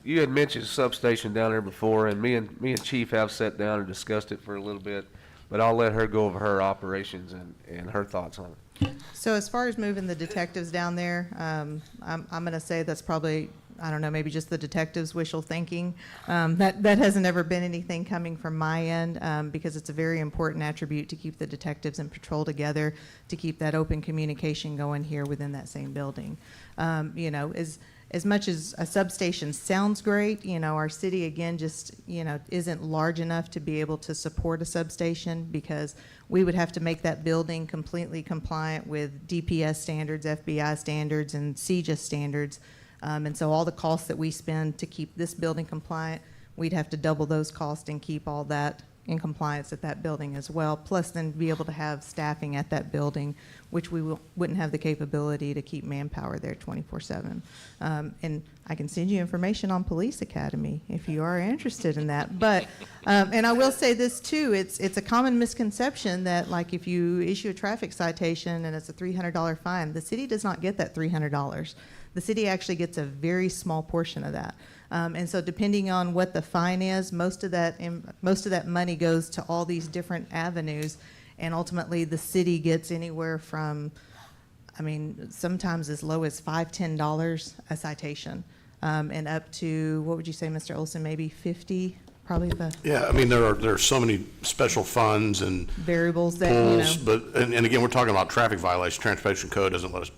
you had mentioned substation down there before, and me and Chief have sat down and discussed it for a little bit, but I'll let her go over her operations and her thoughts on it. So as far as moving the detectives down there, I'm going to say that's probably, I don't know, maybe just the detectives' wishful thinking. That hasn't ever been anything coming from my end, because it's a very important attribute to keep the detectives and patrol together, to keep that open communication going here within that same building. You know, as much as a substation sounds great, you know, our city, again, just, you know, isn't large enough to be able to support a substation, because we would have to make that building completely compliant with DPS standards, FBI standards, and CJIS standards. And so all the costs that we spend to keep this building compliant, we'd have to double those costs and keep all that in compliance at that building as well, plus then be able to have staffing at that building, which we wouldn't have the capability to keep manpower there 24/7. And I can send you information on Police Academy if you are interested in that. But, and I will say this too, it's a common misconception that, like, if you issue a traffic citation and it's a $300 fine, the city does not get that $300. The city actually gets a very small portion of that. And so depending on what the fine is, most of that money goes to all these different avenues, and ultimately the city gets anywhere from, I mean, sometimes as low as $5, $10 a citation, and up to, what would you say, Mr. Olson, maybe 50, probably the Yeah, I mean, there are so many special funds and variables that, you know. pools, but, and again, we're talking about traffic violations. Transportation code doesn't let us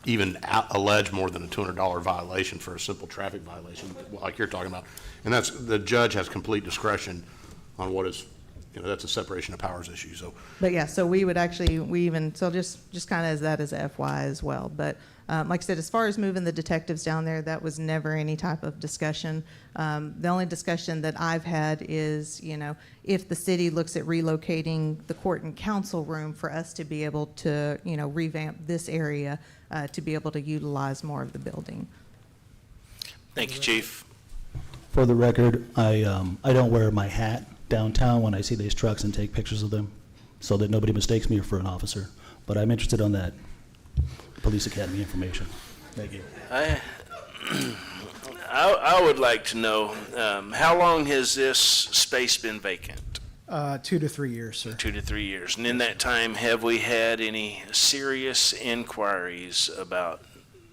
even allege more than a $200 violation for a simple traffic violation, like you're talking about. And that's, the judge has complete discretion on what is, you know, that's a separation of powers issue, so. But yeah, so we would actually, so just kind of as that as a FY as well. But like I said, as far as moving the detectives down there, that was never any type of discussion. The only discussion that I've had is, you know, if the city looks at relocating the court and council room for us to be able to, you know, revamp this area to be able to utilize more of the building. Thank you, Chief. For the record, I don't wear my hat downtown when I see these trucks and take pictures of them, so that nobody mistakes me for an officer. But I'm interested on that Police Academy information. Thank you. I would like to know, how long has this space been vacant? 2 to 3 years, sir. 2 to 3 years. And in that time, have we had any serious inquiries about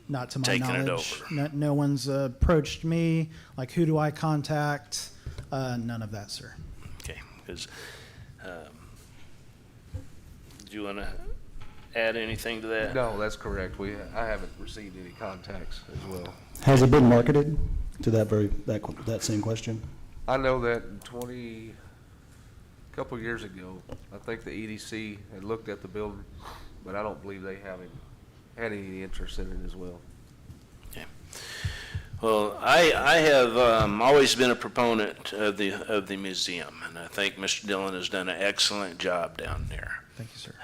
Not to my taking it knowledge. over? No one's approached me, like, who do I contact? None of that, sir. Okay, because, do you want to add anything to that? No, that's correct. I haven't received any contacts as well. Has it been marketed to that same question? I know that a couple years ago, I think the EDC had looked at the building, but I don't believe they haven't had any interest in it as well. Okay. Well, I have always been a proponent of the museum, and I think Mr. Dillon has done an excellent job down there. Thank you, sir.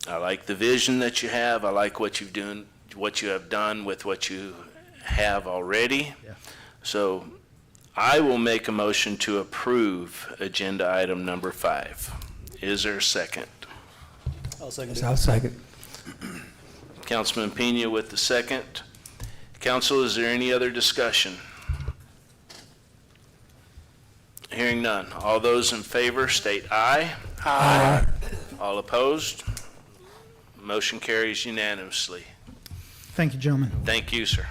I like the vision that you have. I like what you have done with what you have already. Yeah. So I will make a motion to approve agenda item number 5. Is there a second? I'll second I'll second. Councilman Pena with the second. Council, is there any other discussion? Hearing none. All those in favor state aye. Aye. All opposed? Motion carries unanimously. Thank you, gentlemen. Thank you, sir.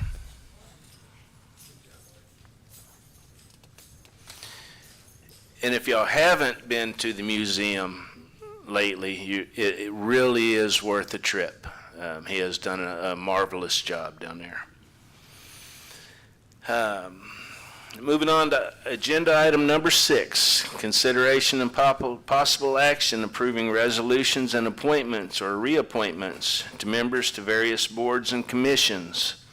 And if y'all haven't been to the museum lately, it really is worth the trip. He has done a marvelous job down there. Moving on to agenda item number 6, consideration and possible action approving resolutions and appointments or reappointments to members to various boards and commissions.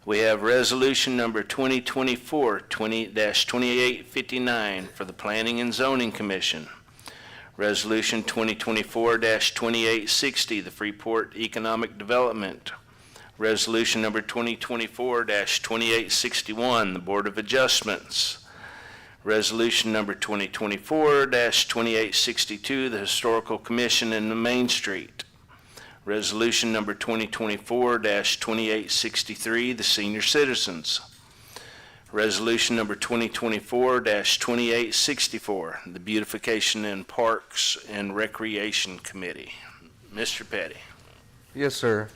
We have resolution number 2024-2859 for the Planning and Zoning Commission. Resolution 2024-2860, the Freeport Economic Development. Resolution number 2024-2861, the Board of Adjustments. Resolution number 2024-2862, the Historical Commission in the Main Street. Resolution number 2024-2863, the Senior Citizens. Resolution number 2024-2864, the Beautification and Parks and Recreation Committee. Mr. Petty. Yes, sir.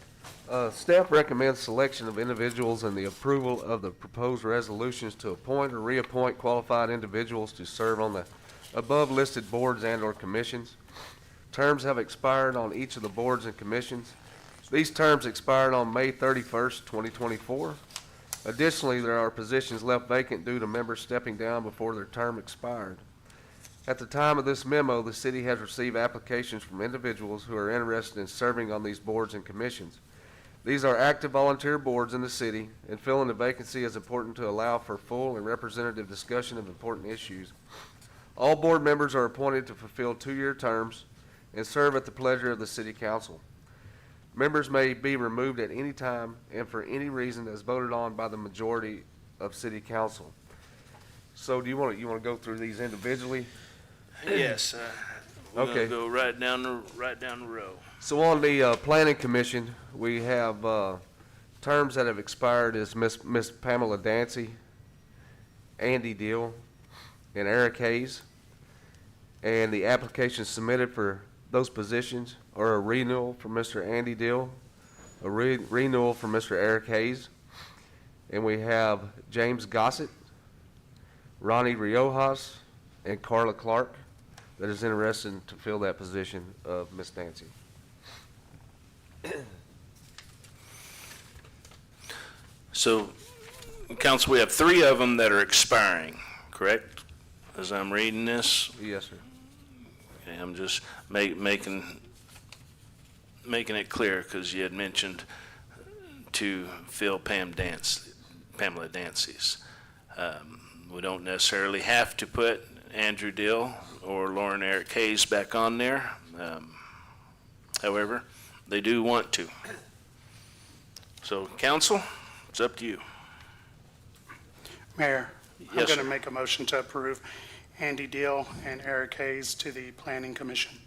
Staff recommends selection of individuals and the approval of the proposed resolutions to appoint or reappoint qualified individuals to serve on the above-listed boards and/or commissions. Terms have expired on each of the boards and commissions. These terms expired on May 31st, 2024. Additionally, there are positions left vacant due to members stepping down before their term expired. At the time of this memo, the city has received applications from individuals who are interested in serving on these boards and commissions. These are active volunteer boards in the city, and filling the vacancy is important to allow for full and representative discussion of important issues. All board members are appointed to fulfill 2-year terms and serve at the pleasure of the city council. Members may be removed at any time and for any reason as voted on by the majority of city council. So do you want to go through these individually? Yes. We're Okay. gonna go right down the row. So on the planning commission, we have terms that have expired is Miss Pamela Dancy, Andy Deal, and Eric Hayes. And the applications submitted for those positions are a renewal for Mr. Andy Deal, a renewal for Mr. Eric Hayes, and we have James Gossett, Ronnie Riojas, and Carla Clark that is interested to fill that position of Miss Nancy. So, council, we have 3 of them that are expiring, correct? As I'm reading this? Yes, sir. Okay, I'm just making it clear, because you had mentioned to fill Pamela Dancy's. We don't necessarily have to put Andrew Dill or Lauren Eric Hayes back on there. However, they do want to. So, council, it's up to you. Mayor, I'm Yes, going to sir. make a motion to approve Andy Deal and Eric Hayes to the Planning Commission.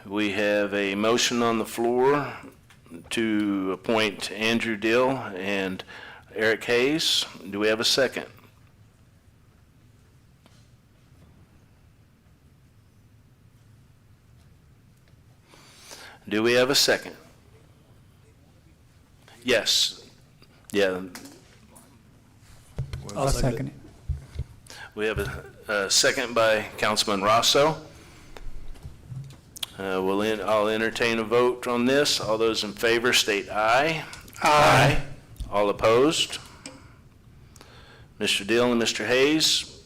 We have a motion on the floor to appoint Andrew Dill and Eric Hayes. Do we have a second? Do we have a second? Yes. Yeah, I'll second it. we have a second by Councilman Rosso. I'll entertain a vote on this. All those in favor state aye. Aye. All opposed? Mr. Dill and Mr. Hayes,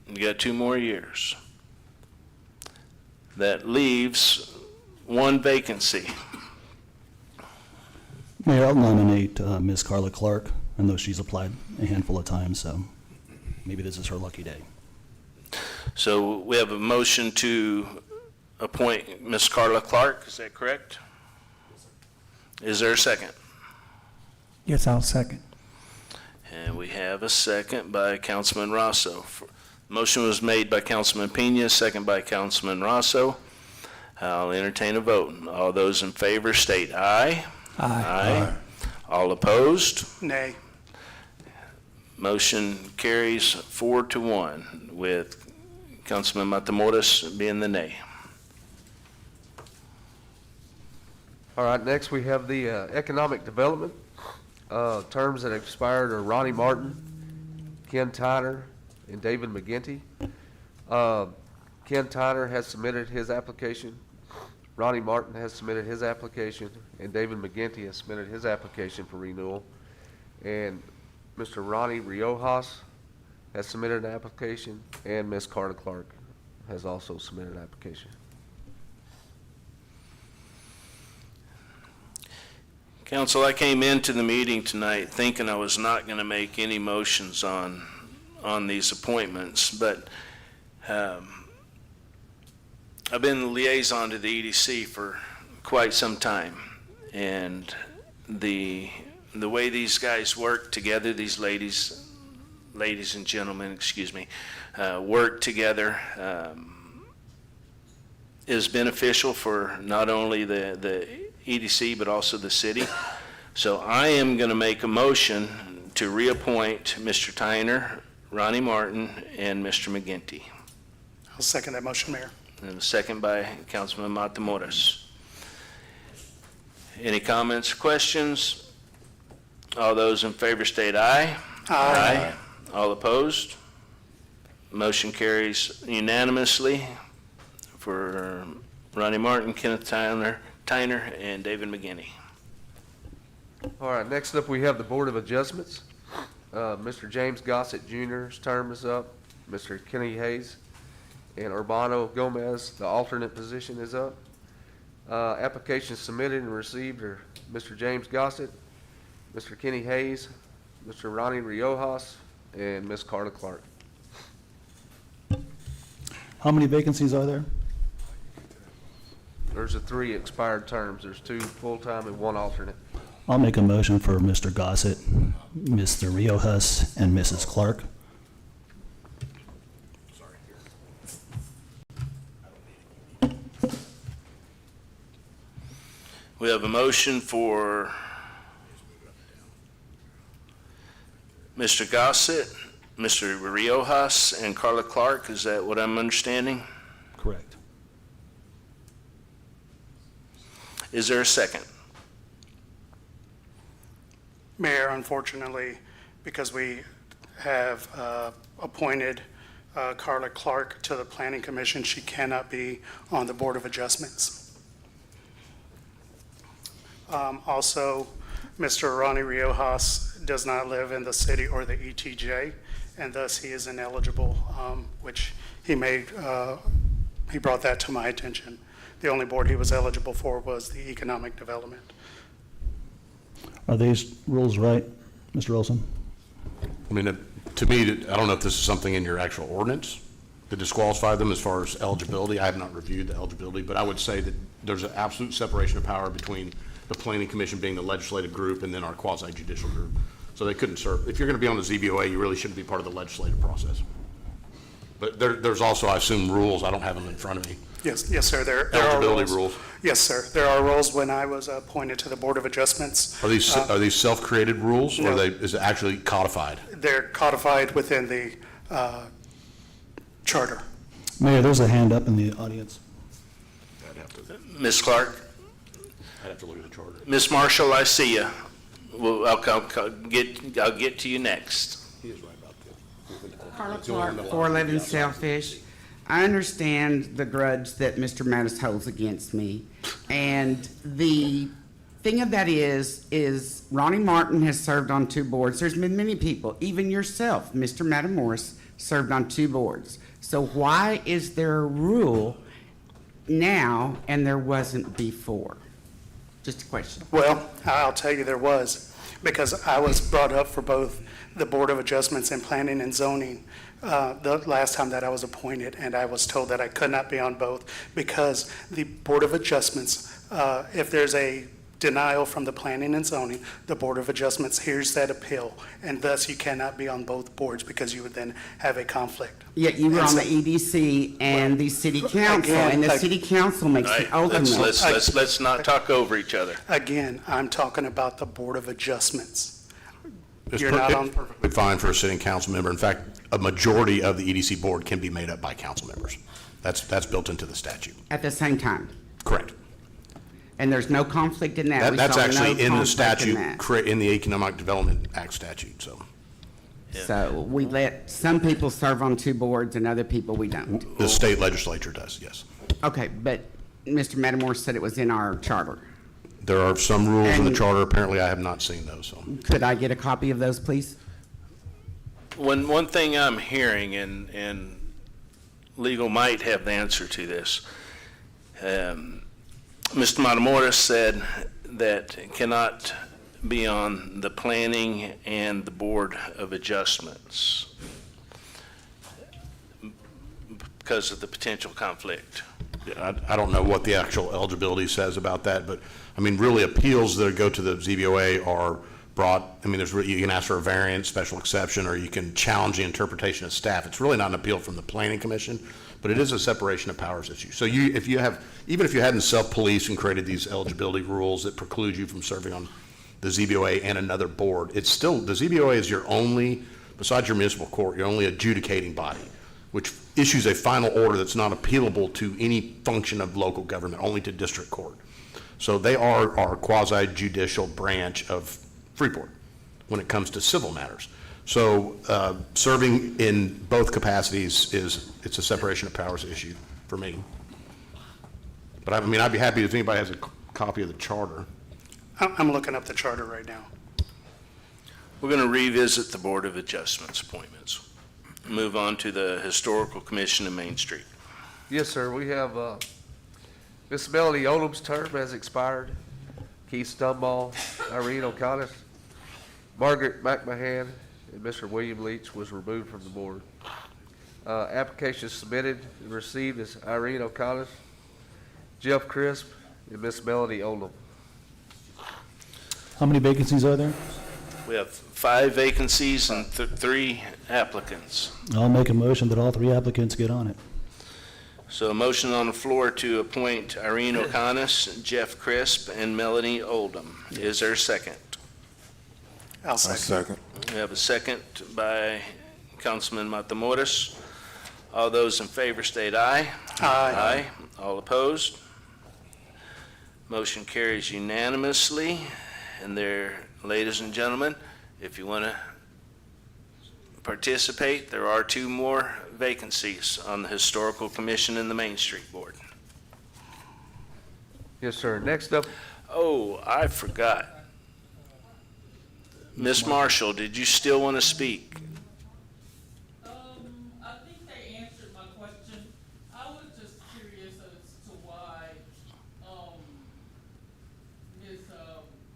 you got 2 more years. That leaves 1 vacancy. Mayor, I'll nominate Ms. Carla Clark. I know she's applied a handful of times, so maybe this is her lucky day. So we have a motion to appoint Ms. Carla Clark, is that correct? Is there a second? Yes, I'll second. And we have a second by Councilman Rosso. Motion was made by Councilman Pena, second by Councilman Rosso. I'll entertain a vote. All those in favor state aye. Aye. All opposed? Nay. Motion carries 4-1, with Councilman Matamoros being the nay. All right, next we have the economic development. Terms that expired are Ronnie Martin, Ken Tyner, and David McGinty. Ken Tyner has submitted his application. Ronnie Martin has submitted his application, and David McGinty has submitted his application for renewal. And Mr. Ronnie Riojas has submitted an application, and Ms. Carter Clark has also submitted an application. Council, I came into the meeting tonight thinking I was not going to make any motions on these appointments, but I've been the liaison to the EDC for quite some time, and the way these guys work together, these ladies and gentlemen, excuse me, work together is beneficial for not only the EDC but also the city. So I am going to make a motion to reappoint Mr. Tyner, Ronnie Martin, and Mr. McGinty. I'll second that motion, Mayor. And a second by Councilman Matamoros. Any comments or questions? All those in favor state aye. Aye. All opposed? Motion carries unanimously for Ronnie Martin, Kenneth Tyner, and David McGinney. All right, next up, we have the Board of Adjustments. Mr. James Gossett Jr.'s term is up. Mr. Kenny Hayes and Urbano Gomez, the alternate position, is up. Applications submitted and received are Mr. James Gossett, Mr. Kenny Hayes, Mr. Ronnie Riojas, and Ms. Carla Clark. How many vacancies are there? There's the 3 expired terms. There's 2 full-time and 1 alternate. I'll make a motion for Mr. Gossett, Mr. Riojas, and Mrs. Clark. We have a motion for Mr. Gossett, Mr. Riojas, and Carla Clark. Is that what I'm understanding? Correct. Is there a second? Mayor, unfortunately, because we have appointed Carla Clark to the Planning Commission, she cannot be on the Board of Adjustments. Also, Mr. Ronnie Riojas does not live in the city or the ETJ, and thus he is ineligible, which he brought that to my attention. The only board he was eligible for was the Economic Development. Are these rules right, Mr. Olson? I mean, to me, I don't know if this is something in your actual ordinance to disqualify them as far as eligibility. I have not reviewed the eligibility, but I would say that there's an absolute separation of power between the Planning Commission being the legislative group and then our quasi-judicial group. So they couldn't serve. If you're going to be on the ZBOA, you really shouldn't be part of the legislative process. But there's also, I assume, rules. I don't have them in front of me. Yes, sir. There are Eligibility rules. Yes, sir. There are rules. When I was appointed to the Board of Adjustments, Are these self-created rules, or no. is it actually codified? they're codified within the charter. Mayor, there's a hand up in the audience. Ms. Clark? I'd have to look at the charter. Ms. Marshall, I see you. Well, I'll get to you next. He is right about that. Carla Clark, 411 Sailfish. I understand the grudge that Mr. Mattis holds against me. And the thing of that is Ronnie Martin has served on 2 boards. There's been many people, even yourself, Mr. Matamoros, served on 2 boards. So why is there a rule now and there wasn't before? Just a question. Well, I'll tell you there was, because I was brought up for both the Board of Adjustments and Planning and Zoning the last time that I was appointed, and I was told that I could not be on both because the Board of Adjustments, if there's a denial from the Planning and Zoning, the Board of Adjustments hears that appeal, and thus you cannot be on both boards because you would then have a conflict. Yet you were on the EDC and the City Council, and the City Council makes the ultimate. Let's not talk over each other. Again, I'm talking about the Board of Adjustments. It's You're not on. perfectly fine for a sitting council member. In fact, a majority of the EDC board can be made up by council members. That's built into the statute. At the same time. Correct. And there's no conflict in that. We That's saw actually no in the conflict statute, that. in the Economic Development Act statute, so. Yeah. So we let some people serve on 2 boards and other people we don't. The state legislature does, yes. Okay, but Mr. Metamore said it was in our charter. There are some rules in the And- charter. Apparently, I have not seen those, so. Could I get a copy of those, please? One thing I'm hearing, and legal might have the answer to this, Mr. Matamoros said that it cannot be on the planning and the Board of Adjustments because of the potential conflict. Yeah, I don't know what the actual eligibility says about that, but, I mean, really appeals that go to the ZBOA are brought, I mean, you can ask for a variance, special exception, or you can challenge the interpretation of staff. It's really not an appeal from the Planning Commission, but it is a separation of powers issue. So even if you hadn't self-policed and created these eligibility rules that preclude you from serving on the ZBOA and another board, it's still, the ZBOA is your only, besides your municipal court, your only adjudicating body, which issues a final order that's not appealable to any function of local government, only to district court. So they are our quasi-judicial branch of Freeport when it comes to civil matters. So serving in both capacities it's a separation of powers issue for me. But I mean, I'd be happy if anybody has a copy of the charter. I'm looking up the charter right now. We're going to revisit the Board of Adjustments appointments. Move on to the Historical Commission of Main Street. Yes, sir. We have Miss Melanie Odom's term has expired. Keith Stumbaugh, Irene O'Connor, Margaret McMahon, and Mr. William Leach was removed from the board. Applications submitted and received is Irene O'Connor, Jeff Crisp, and Miss Melanie Odom. How many vacancies are there? We have 5 vacancies and 3 applicants. I'll make a motion that all 3 applicants get on it. So a motion on the floor to appoint Irene O'Connor, Jeff Crisp, and Melanie Oldham. Is there a second? I'll I second. second. We have a second by Councilman Matamoros. All those in favor state aye. Aye. All opposed? Motion carries unanimously. And there, ladies and gentlemen, if you want to participate, there are 2 more vacancies on the Historical Commission and the Main Street Board. Yes, sir. Next up, Oh, I forgot. Miss Marshall, did you still want to speak? I think they answered my question. I was just curious as to why, Ms.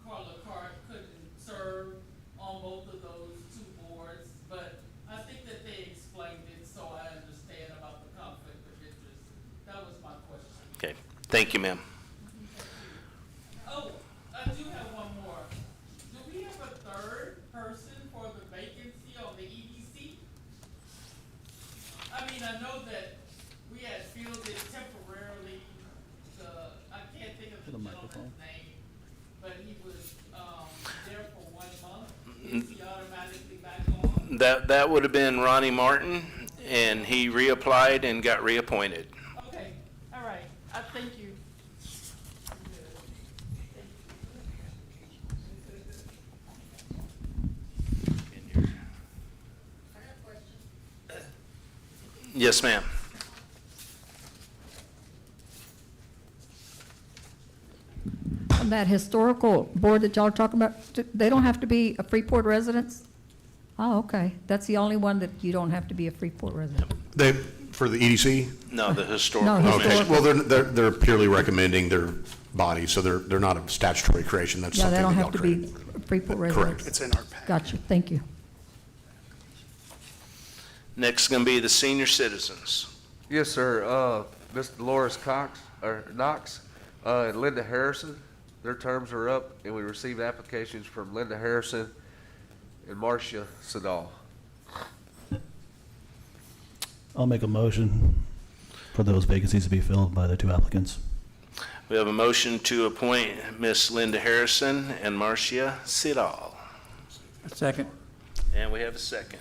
Carla Cart couldn't serve on both of those 2 boards, but I think that they explained it, so I understand about the conflict of interest. That was my question. Okay, thank you, ma'am. Oh, I do have one more. Do we have a 3rd person for the vacancy on the EDC? I mean, I know that we had filled it temporarily, I can't think of the gentleman's name, but he was, there for 1 month. Is he automatically back on? That would have been Ronnie Martin, and he reapplied and got reappointed. Okay, all right, I thank you. Yes, ma'am. On that historical board that y'all are talking about, they don't have to be a Freeport residents? Oh, okay. That's the only one that you don't have to be a Freeport resident. They, for the EDC? No, the Historical No, Okay, Commission. well, they're purely recommending their body, so they're not a statutory creation. That's Yeah, something they don't that have to y'all be created. Freeport residents. It's in our pack. Gotcha, thank you. Next is going to be the senior citizens. yes, sir. Ms. Dolores Knox, and Linda Harrison, their terms are up, and we received applications from Linda Harrison and Marcia Sedal. I'll make a motion for those vacancies to be filled by the 2 applicants. We have a motion to appoint Miss Linda Harrison and Marcia Sidal. Second. And we have a second.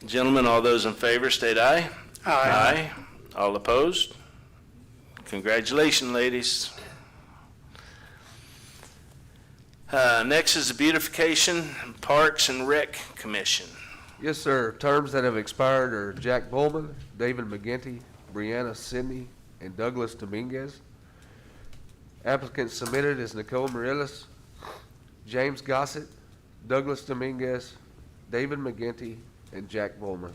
Gentlemen, all those in favor state aye. Aye. All opposed? Congratulations, ladies. Next is the Beautification, Parks and Rec Commission. Yes, sir. Terms that have expired are Jack Bowman, David McGinty, Brianna Sidney, and Douglas Dominguez. Applicants submitted is Nicole Morellis, James Gossett, Douglas Dominguez, David McGinty, and Jack Bowman.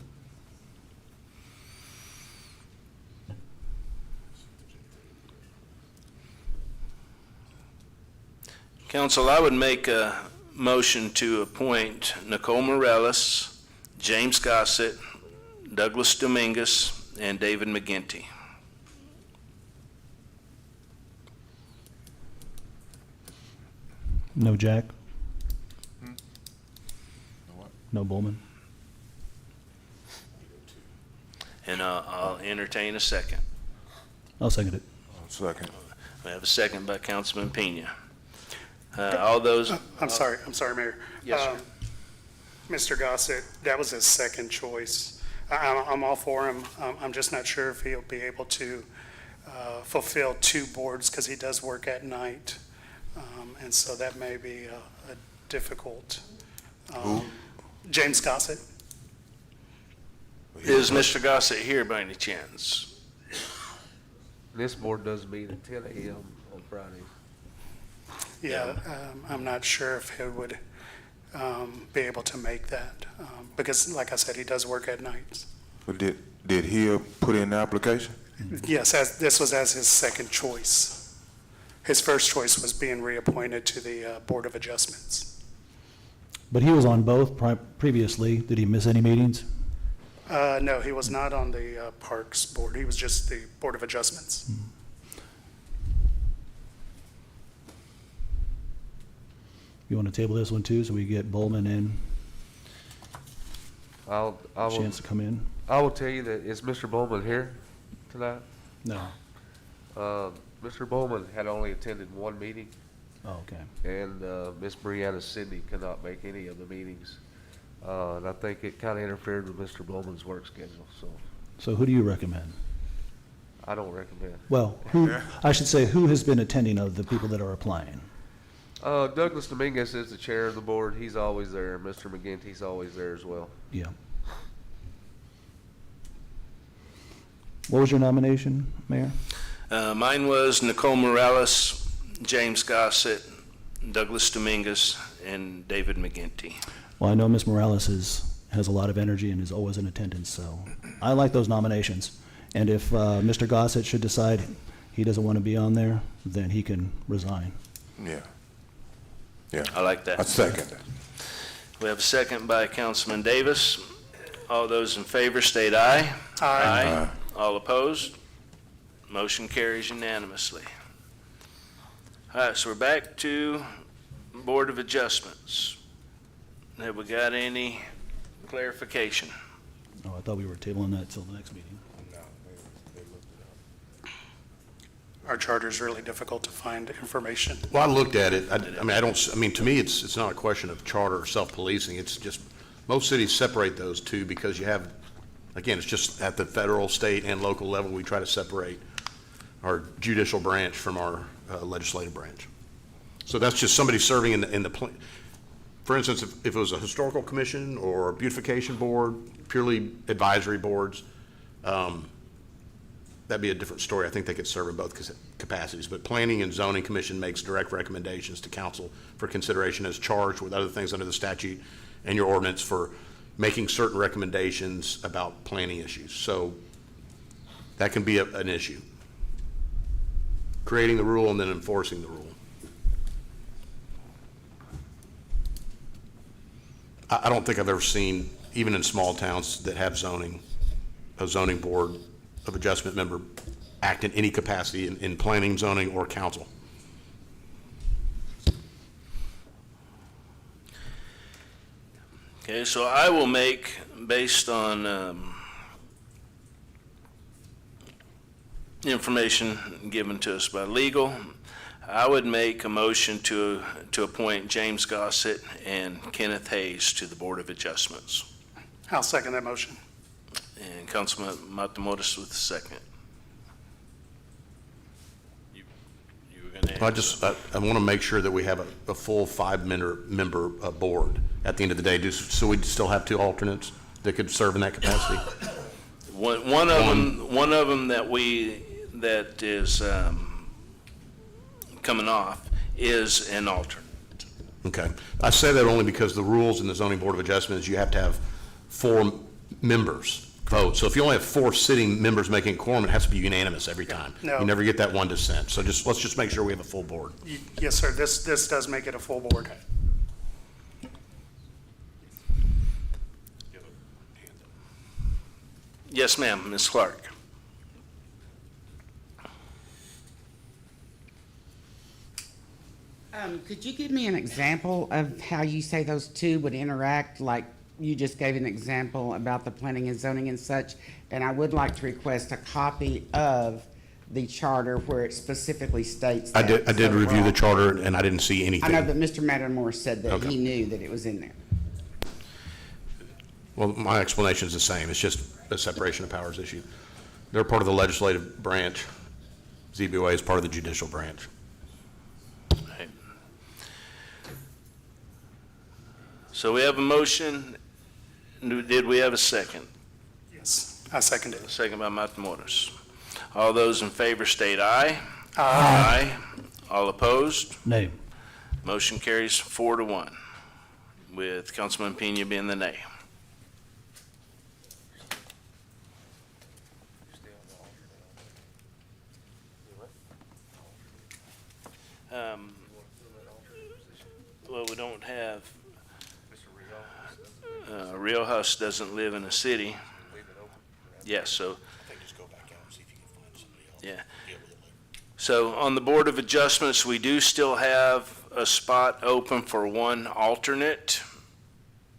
Council, I would make a motion to appoint Nicole Morellis, James Gossett, Douglas Dominguez, and David McGinty. No Jack? No Bowman? And I'll entertain a second. I'll second it. Second. We have a second by Councilman Pena. All those, I'm sorry, Mayor. Yes, sir. Mr. Gossett, that was his second choice. I'm all for him. I'm just not sure if he'll be able to fulfill two boards because he does work at night. And so that may be a difficult. Who? James Gossett. is Mr. Gossett here by any chance? This board does meet at 10 a.m. on Fridays. Yeah, I'm not sure if he would be able to make that, because like I said, he does work at nights. But did he put in the application? Yes, this was as his second choice. His first choice was being reappointed to the Board of Adjustments. But he was on both previously. Did he miss any meetings? No, he was not on the Parks Board. He was just the Board of Adjustments. You want to table this one too, so we get Bowman in, I will chance to come in? I will tell you that, is Mr. Bowman here tonight? No. Mr. Bowman had only attended one meeting, Oh, okay. and Miss Brianna Sidney could not make any of the meetings. And I think it kind of interfered with Mr. Bowman's work schedule, so So who do you recommend? I don't recommend. Well, I should say, who has been attending of the people that are applying? Douglas Dominguez is the chair of the board. He's always there. Mr. McGinty's always there as well. Yeah. What was your nomination, Mayor? Mine was Nicole Morales, James Gossett, Douglas Dominguez, and David McGinty. Well, I know Ms. Morales has a lot of energy and is always in attendance, so I like those nominations. And if Mr. Gossett should decide he doesn't want to be on there, then he can resign. Yeah. Yeah. I like that. I second that. We have a second by Councilman Davis. All those in favor state aye. Aye. All opposed? Motion carries unanimously. All right, so we're back to Board of Adjustments. Have we got any clarification? Oh, I thought we were tabling that till the next meeting. Our charter is really difficult to find information. Well, I looked at it. I mean, to me, it's not a question of charter or self-policing. It's just, most cities separate those two because you have, again, it's just at the federal, state, and local level, we try to separate our judicial branch from our legislative branch. So that's just somebody serving in the for instance, if it was a historical commission or a beautification board, purely advisory boards, that'd be a different story. I think they could serve in both capacities. But Planning and Zoning Commission makes direct recommendations to council for consideration as charged with other things under the statute and your ordinance for making certain recommendations about planning issues. So that can be an issue. Creating the rule and then enforcing the rule. I don't think I've ever seen, even in small towns that have zoning, a zoning board of adjustment member act in any capacity in planning, zoning, or council. Okay, so I will make, based on information given to us by legal, I would make a motion to appoint James Gossett and Kenneth Hayes to the Board of Adjustments. I'll second that motion. And Councilman Matamoros with the second. You were going to I want to make sure that we have a full member board at the end of the day. So we still have 2 alternates that could serve in that capacity? One of them that is coming off is an alternate. Okay. I say that only because the rules in the zoning board of adjustment is you have to have 4 members vote. So if you only have 4 sitting members making a quorum, it has to be unanimous every time. No. You never get that 1 dissent. So let's just make sure we have a full board. Yes, sir, this does make it a full board. Yes, ma'am, Ms. Clark. Could you give me an example of how you say those 2 would interact? Like you just gave an example about the planning and zoning and such, and I would like to request a copy of the charter where it specifically states I that. did review the charter, and I didn't see I anything. know, but Mr. Mattermore said that Okay. he knew that it was in there. Well, my explanation is the same. It's just a separation of powers issue. They're part of the legislative branch. ZBOA is part of the judicial branch. Right. So we have a motion. Did we have a second? Yes, I second it. Second by Matamoros. All those in favor state aye. Aye. All opposed? Nay. Motion carries 4-1, with Councilman Pena being the nay. Well, we don't have, Riojas doesn't live in a city. Yes, so, yeah. So on the Board of Adjustments, we do still have a spot open for 1 alternate.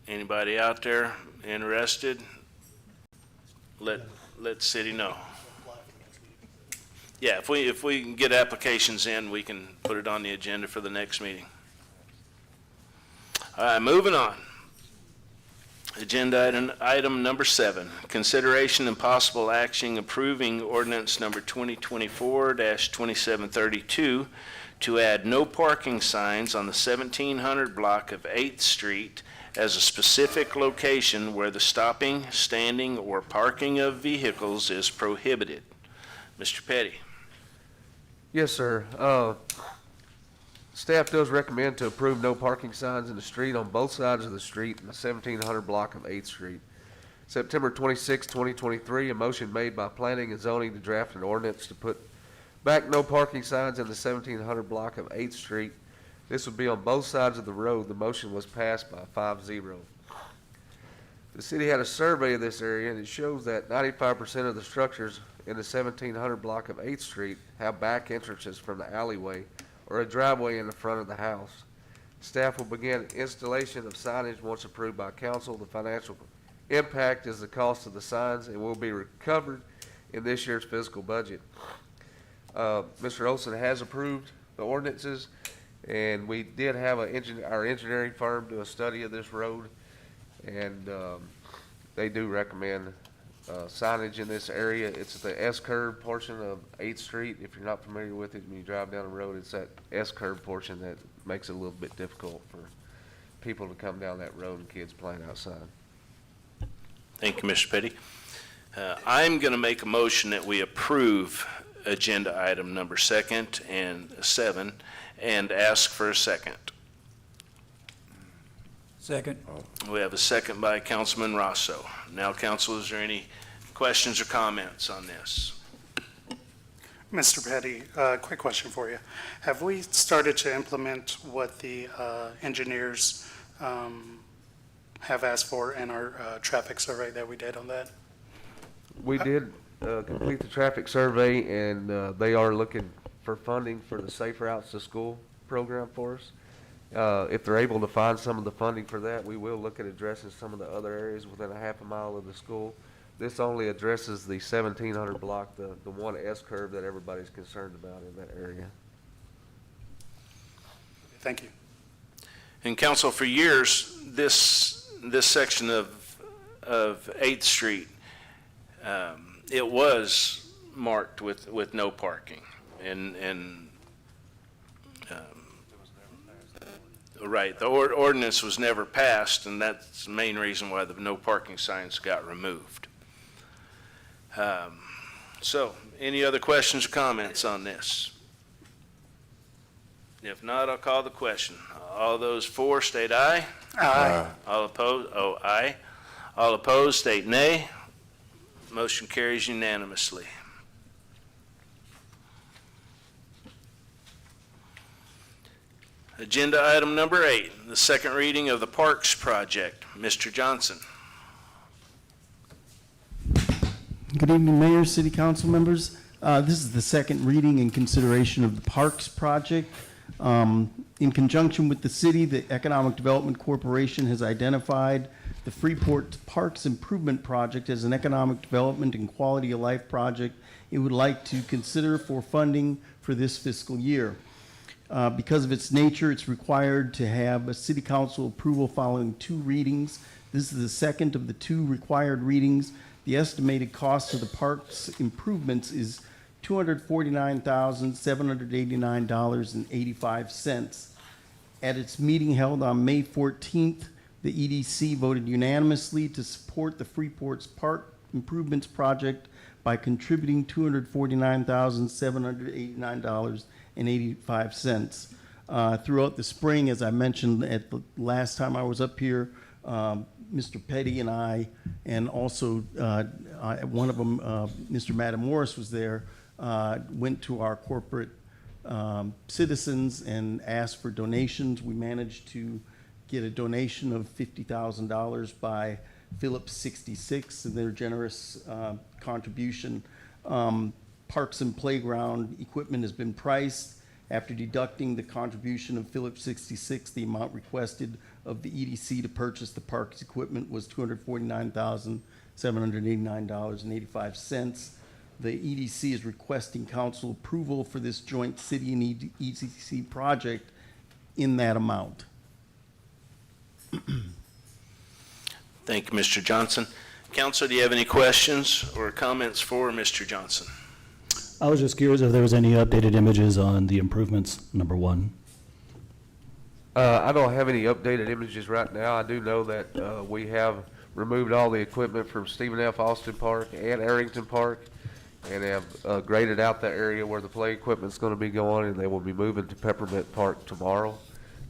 Anybody out there interested? Let city know. Yeah, if we can get applications in, we can put it on the agenda for the next meeting. All right, moving on. Agenda item number 7, consideration and possible action approving ordinance number 2024-2732 to add no parking signs on the 1700 block of 8th Street as a specific location where the stopping, standing, or parking of vehicles is prohibited. Mr. Petty. Yes, sir. Staff does recommend to approve no parking signs in the street on both sides of the street in the 1700 block of 8th Street. September 26, 2023, a motion made by Planning and Zoning to draft an ordinance to put back no parking signs in the 1700 block of 8th Street. This would be on both sides of the road. The motion was passed by 5-0. The city had a survey of this area, and it shows that 95% of the structures in the 1700 block of 8th Street have back entrances from the alleyway or a driveway in the front of the house. Staff will begin installation of signage once approved by council. The financial impact is the cost of the signs and will be recovered in this year's fiscal budget. Mr. Olson has approved the ordinances, and we did have our engineering firm do a study of this road, and they do recommend signage in this area. It's the S-curve portion of 8th Street. If you're not familiar with it, when you drive down the road, it's that S-curve portion that makes it a little bit difficult for people to come down that road and kids playing outside. Thank you, Mr. Petty. I'm going to make a motion that we approve agenda item number 7 and ask for a second. Second. We have a second by Councilman Rosso. Now, council, is there any questions or comments on this? Mr. Petty, quick question for you. Have we started to implement what the engineers have asked for in our traffic survey that we did on that? We did complete the traffic survey, and they are looking for funding for the Safe Routes to School program for us. If they're able to find some of the funding for that, we will look at addressing some of the other areas within a half a mile of the school. This only addresses the 1700 block, the one S-curve that everybody's concerned about in that area. Thank you. And council, for years, this section of 8th Street, it was marked with no parking. And Right, the ordinance was never passed, and that's the main reason why the no parking signs got removed. So, any other questions or comments on this? If not, I'll call the question. All those for state aye. Aye. All opposed, aye. All opposed, state nay. Motion carries unanimously. Agenda item number 8, the second reading of the Parks Project. Mr. Johnson. Good evening, Mayor, City Council members. This is the second reading and consideration of the Parks Project. In conjunction with the city, the Economic Development Corporation has identified the Freeport Parks Improvement Project as an economic development and quality of life project it would like to consider for funding for this fiscal year. Because of its nature, it's required to have a city council approval following 2 readings. This is the second of the 2 required readings. The estimated cost of the parks improvements is $249,789.85. At its meeting held on May 14th, the EDC voted unanimously to support the Freeport's Park Improvements Project by contributing $249,789.85. Throughout the spring, as I mentioned at the last time I was up here, Mr. Petty and I, and also one of them, Mr. Madam Morris was there, went to our corporate citizens and asked for donations. We managed to get a donation of $50,000 by Phillips 66 and their generous contribution. Parks and playground equipment has been priced. After deducting the contribution of Phillips 66, the amount requested of the EDC to purchase the parks equipment was $249,789.85. The EDC is requesting council approval for this joint city and EDC project in that amount. Thank you, Mr. Johnson. Council, do you have any questions or comments for Mr. Johnson? I was just curious if there was any updated images on the improvements, number 1. I don't have any updated images right now. I do know that we have removed all the equipment from Stephen F. Austin Park and Arrington Park, and have graded out the area where the play equipment's going to be going, and they will be moving to Peppermint Park tomorrow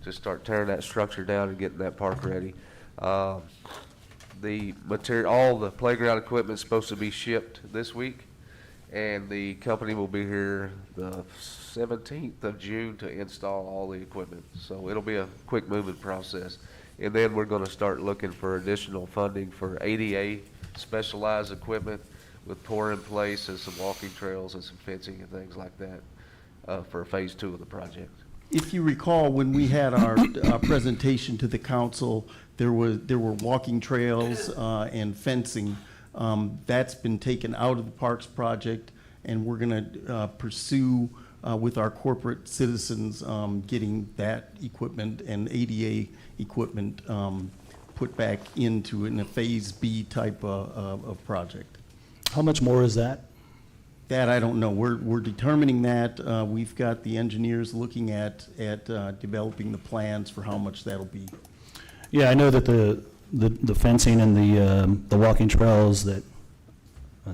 to start tearing that structure down and getting that park ready. The material, all the playground equipment is supposed to be shipped this week, and the company will be here the 17th of June to install all the equipment. So it'll be a quick moving process. And then we're going to start looking for additional funding for ADA specialized equipment with pour in place and some walking trails and some fencing and things like that for phase 2 of the project. If you recall, when we had our presentation to the council, there were walking trails and fencing. That's been taken out of the Parks Project, and we're going to pursue with our corporate citizens getting that equipment and ADA equipment put back into in a Phase B type of project. How much more is that? That I don't know. We're determining that. We've got the engineers looking at developing the plans for how much that'll be. Yeah, I know that the fencing and the walking trails that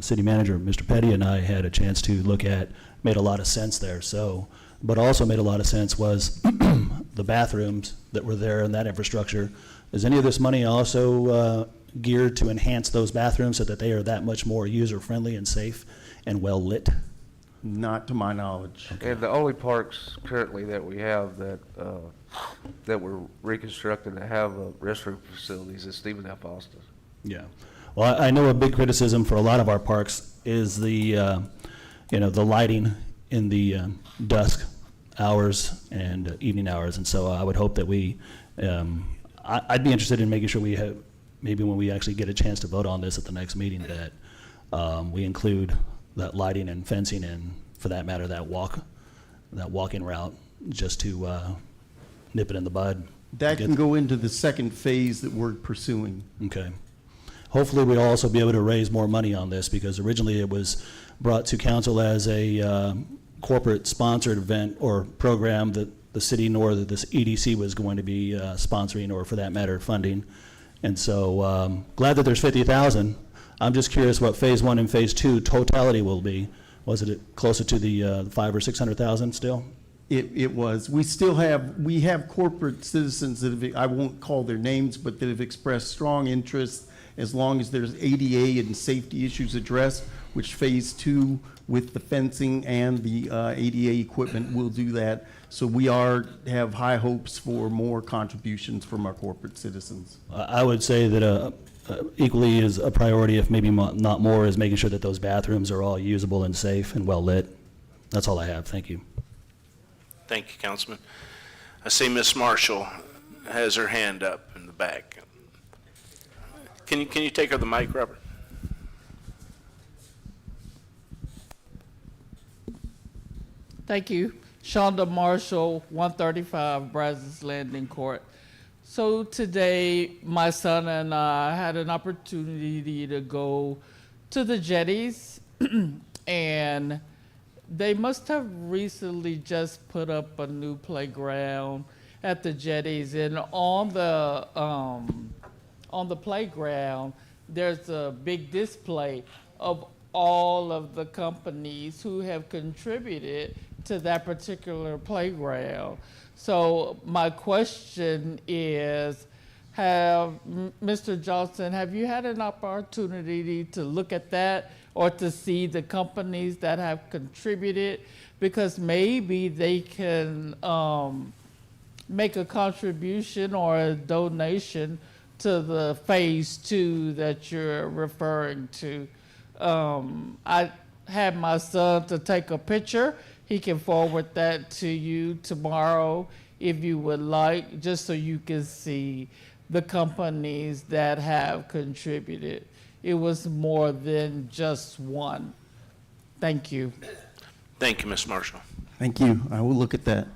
City Manager Mr. Petty and I had a chance to look at made a lot of sense there. So, but also made a lot of sense was the bathrooms that were there and that infrastructure. Is any of this money also geared to enhance those bathrooms so that they are that much more user-friendly and safe and well-lit? Not to my knowledge. And the only parks currently that we have that we're reconstructing to have restroom facilities is Stephen F. Austin. Yeah. Well, I know a big criticism for a lot of our parks is the lighting in the dusk hours and evening hours. And so I would hope that I'd be interested in making sure we have, maybe when we actually get a chance to vote on this at the next meeting, that we include that lighting and fencing and, for that matter, that walking route, just to nip it in the bud. That can go into the second phase that we're pursuing. Okay. Hopefully we'll also be able to raise more money on this, because originally it was brought to council as a corporate sponsored event or program that the city nor this EDC was going to be sponsoring, or for that matter, funding. And so glad that there's 50,000. I'm just curious what phase 1 and phase 2 totality will be. Was it closer to the 500,000 or 600,000 still? It was. We have corporate citizens that have, I won't call their names, but that have expressed strong interest as long as there's ADA and safety issues addressed, which phase 2 with the fencing and the ADA equipment will do that. So we have high hopes for more contributions from our corporate citizens. I would say that equally is a priority, if maybe not more, is making sure that those bathrooms are all usable and safe and well lit. That's all I have. Thank you. Thank you, Councilman. I see Miss Marshall has her hand up in the back. Can you take her the mic, Robert? Thank you. Shonda Marshall, 135 Brazos Landing Court. So today, my son and I had an opportunity to go to the jetties, and they must have recently just put up a new playground at the jetties, and on the playground, there's a big display of all of the companies who have contributed to that particular playground. So my question is, Mr. Johnson, have you had an opportunity to look at that or to see the companies that have contributed? Because maybe they can make a contribution or a donation to the phase 2 that you're referring to. I had my son to take a picture. He can forward that to you tomorrow if you would like, just so you can see the companies that have contributed. It was more than just one. Thank you. Thank you, Ms. Marshall. Thank you. I will look at that.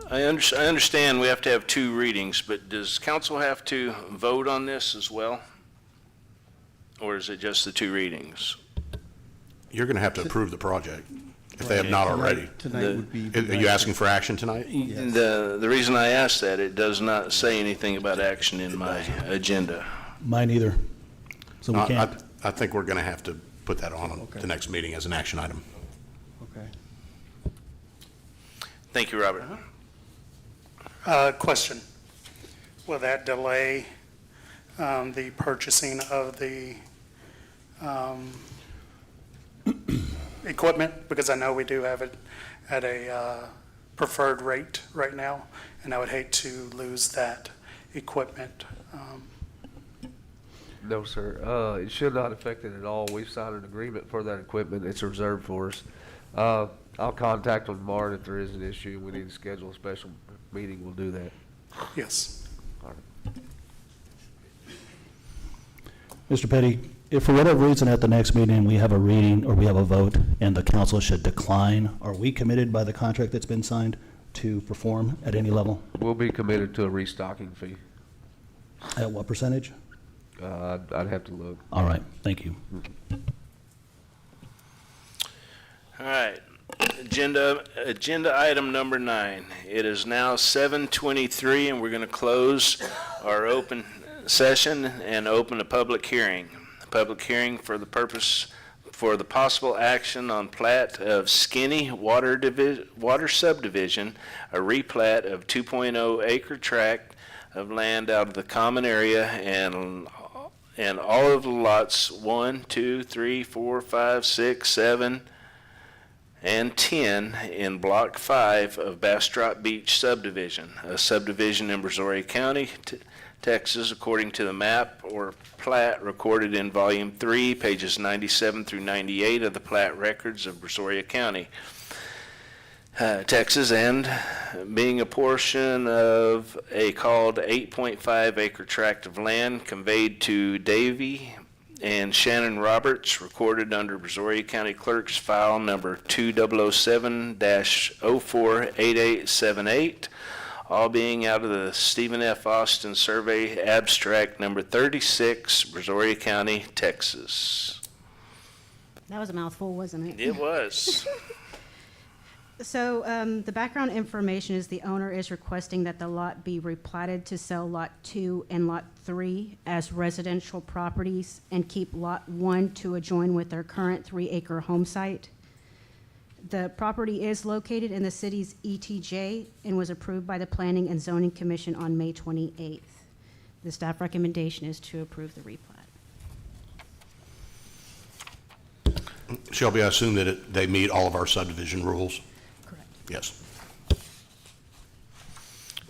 I understand we have to have 2 readings, but does council have to vote on this as well? Or is it just the 2 readings? You're going to have to approve the project if they have not already. Tonight would be. Are you asking for action tonight? Yes. The reason I asked that, it does not say anything about action in my agenda. Mine either. So we can't. I think we're going to have to put that on Okay. the next meeting as an action item. Okay. Thank you, Robert. Question. Will that delay the purchasing of the equipment? Because I know we do have it at a preferred rate right now, and I would hate to lose that equipment. No, sir. It should not affect it at all. We've signed an agreement for that equipment. It's reserved for us. I'll contact them tomorrow if there is an issue. We need to schedule a special meeting. We'll do that. Yes. All right. Mr. Petty, if for whatever reason at the next meeting we have a reading or we have a vote and the council should decline, are we committed by the contract that's been signed to perform at any level? We'll be committed to a restocking fee. At what percentage? I'd have to look. All right, thank you. All right. Agenda item number 9. It is now 7:23, and we're going to close our open session and open a public hearing. A public hearing for the possible action on plat of Skinny Water Subdivision, a replat of 2.0 acre tract of land out of the common area and all of the lots 1, 2, 3, 4, 5, 6, 7, and 10 in Block 5 of Bastrop Beach subdivision, a subdivision in Brazoria County, Texas, according to the map or plat recorded in Volume 3, pages 97 through 98 of the plat records of Brazoria County, Texas, and being a portion of a called 8.5 acre tract of land conveyed to Davy and Shannon Roberts, recorded under Brazoria County Clerk's file number 2007-048878, all being out of the Stephen F. Austin Survey Abstract number 36, Brazoria County, Texas. That was a mouthful, wasn't it? It was. So the background information is the owner is requesting that the lot be replatted to sell Lot 2 and Lot 3 as residential properties and keep Lot 1 to adjoin with their current 3-acre home site. The property is located in the city's ETJ and was approved by the Planning and Zoning Commission on May 28th. The staff recommendation is to approve the replat. Shelby, I assume that they meet all of our subdivision rules? Correct. Yes.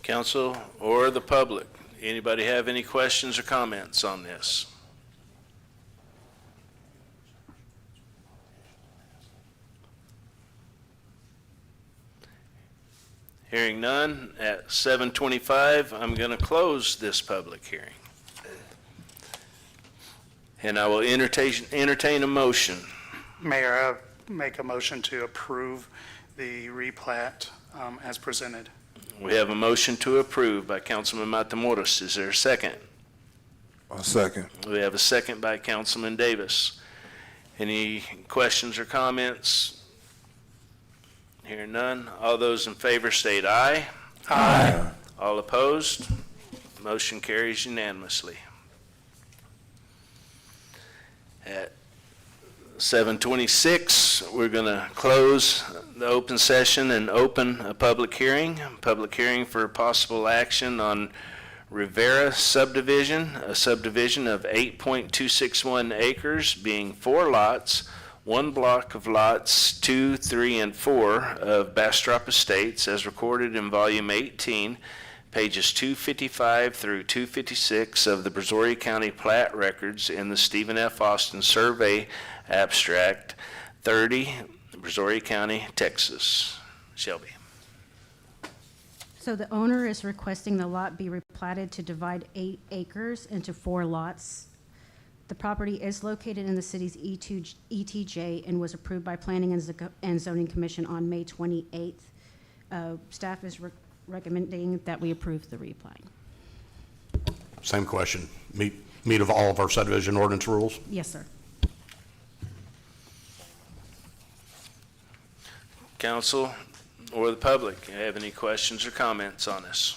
Council or the public, anybody have any questions or comments on this? Hearing none, at 7:25, I'm going to close this public hearing. And I will entertain a motion. Mayor, I make a motion to approve the replat as presented. We have a motion to approve by Councilman Matamoros. Is there a second? A second. We have a second by Councilman Davis. Any questions or comments? Hearing none. All those in favor state aye. Aye. All opposed? Motion carries unanimously. At 7:26, we're going to close the open session and open a public hearing for possible action on Rivera subdivision, a subdivision of 8.261 acres, being 4 lots, 1 block of lots 2, 3, and 4 of Bastrop Estates as recorded in volume 18, pages 255 through 256 of the Brazoria County Plat Records in the Stephen F. Austin Survey Abstract 30, Brazoria County, Texas. Shelby. So the owner is requesting the lot be replatted to divide 8 acres into 4 lots. The property is located in the city's ETJ and was approved by Planning and Zoning Commission on May 28th. Staff is recommending that we approve the replat. Same question. Meet of all of our subdivision ordinance rules? Yes, sir. Council or the public, have any questions or comments on this?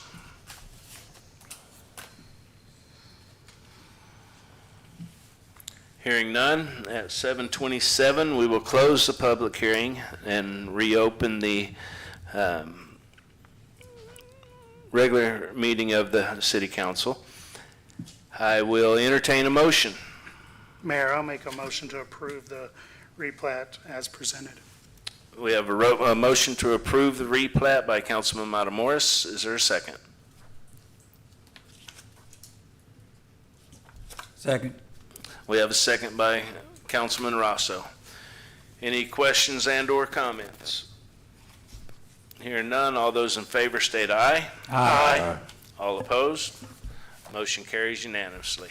Hearing none, at 7:27, we will close the public hearing and reopen the regular meeting of the City Council. I will entertain a motion. Mayor, I'll make a motion to approve the replat as presented. We have a motion to approve the replat by Councilman Matamoros. Is there a second? Second. We have a second by Councilman Rosso. Any questions and/or comments? Hearing none, all those in favor state aye. Aye. All opposed? Motion carries unanimously.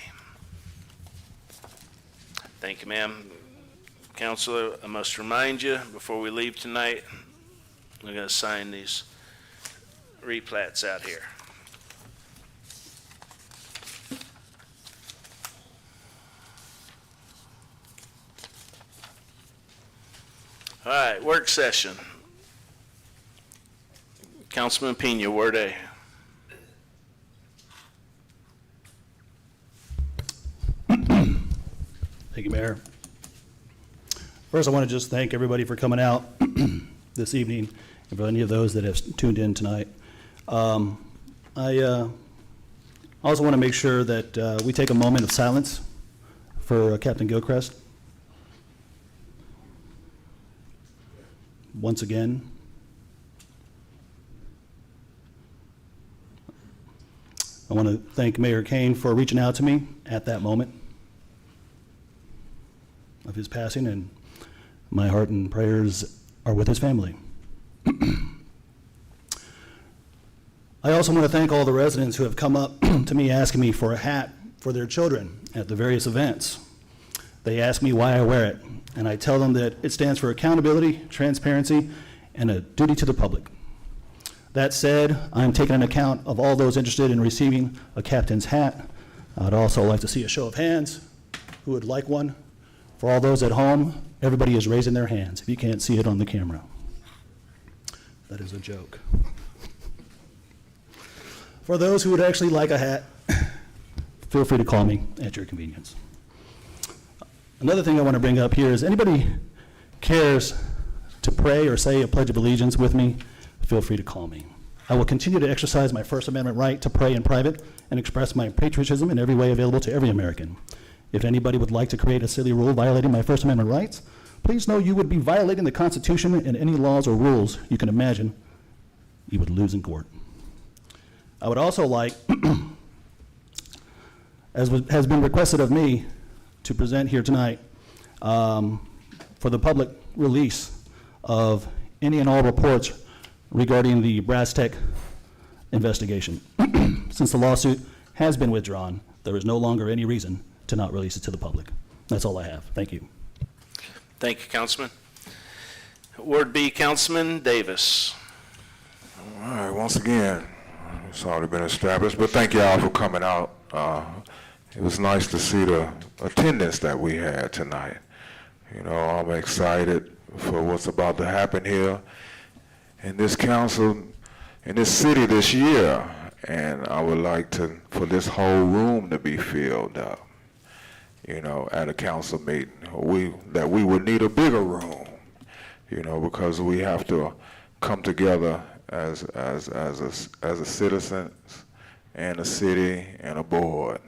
Thank you, ma'am. Counselor, I must remind you, before we leave tonight, we're going to sign these replats out here. All right, work session. Councilman Pena, word A. Thank you, Mayor. First, I want to just thank everybody for coming out this evening, and for any of those that have tuned in tonight. I also want to make sure that we take a moment of silence for Captain Gilchrist. Once again. I want to thank Mayor Kane for reaching out to me at that moment of his passing, and my heart and prayers are with his family. I also want to thank all the residents who have come up to me asking me for a hat for their children at the various events. They ask me why I wear it, and I tell them that it stands for accountability, transparency, and a duty to the public. That said, I'm taking an account of all those interested in receiving a captain's hat. I'd also like to see a show of hands who would like one. For all those at home, Everybody is raising their hands, if you can't see it on the camera. That is a joke. For those who would actually like a hat, feel free to call me at your convenience. Another thing I want to bring up here is anybody cares to pray or say a Pledge of Allegiance with me, feel free to call me. I will continue to exercise my First Amendment right to pray in private and express my patriotism in every way available to every American. If anybody would like to create a silly rule violating my First Amendment rights, please know you would be violating the Constitution and any laws or rules you can imagine you would lose in court. I would also like, has been requested of me, to present here tonight for the public release of any and all reports regarding the Brass Tech investigation. Since the lawsuit has been withdrawn, there is no longer any reason to not release it to the public. That's all I have. Thank you. Thank you, Councilman. Ward B, Councilman Davis. All right, once again, it's already been established, but thank y'all for coming out. It was nice to see the attendance that we had tonight. You know, I'm excited for what's about to happen here in this council, in this city this year, and I would like for this whole room to be filled up, you know, at a council meeting. That we would need a bigger room, you know, because we have to come together as a citizens and a city and a board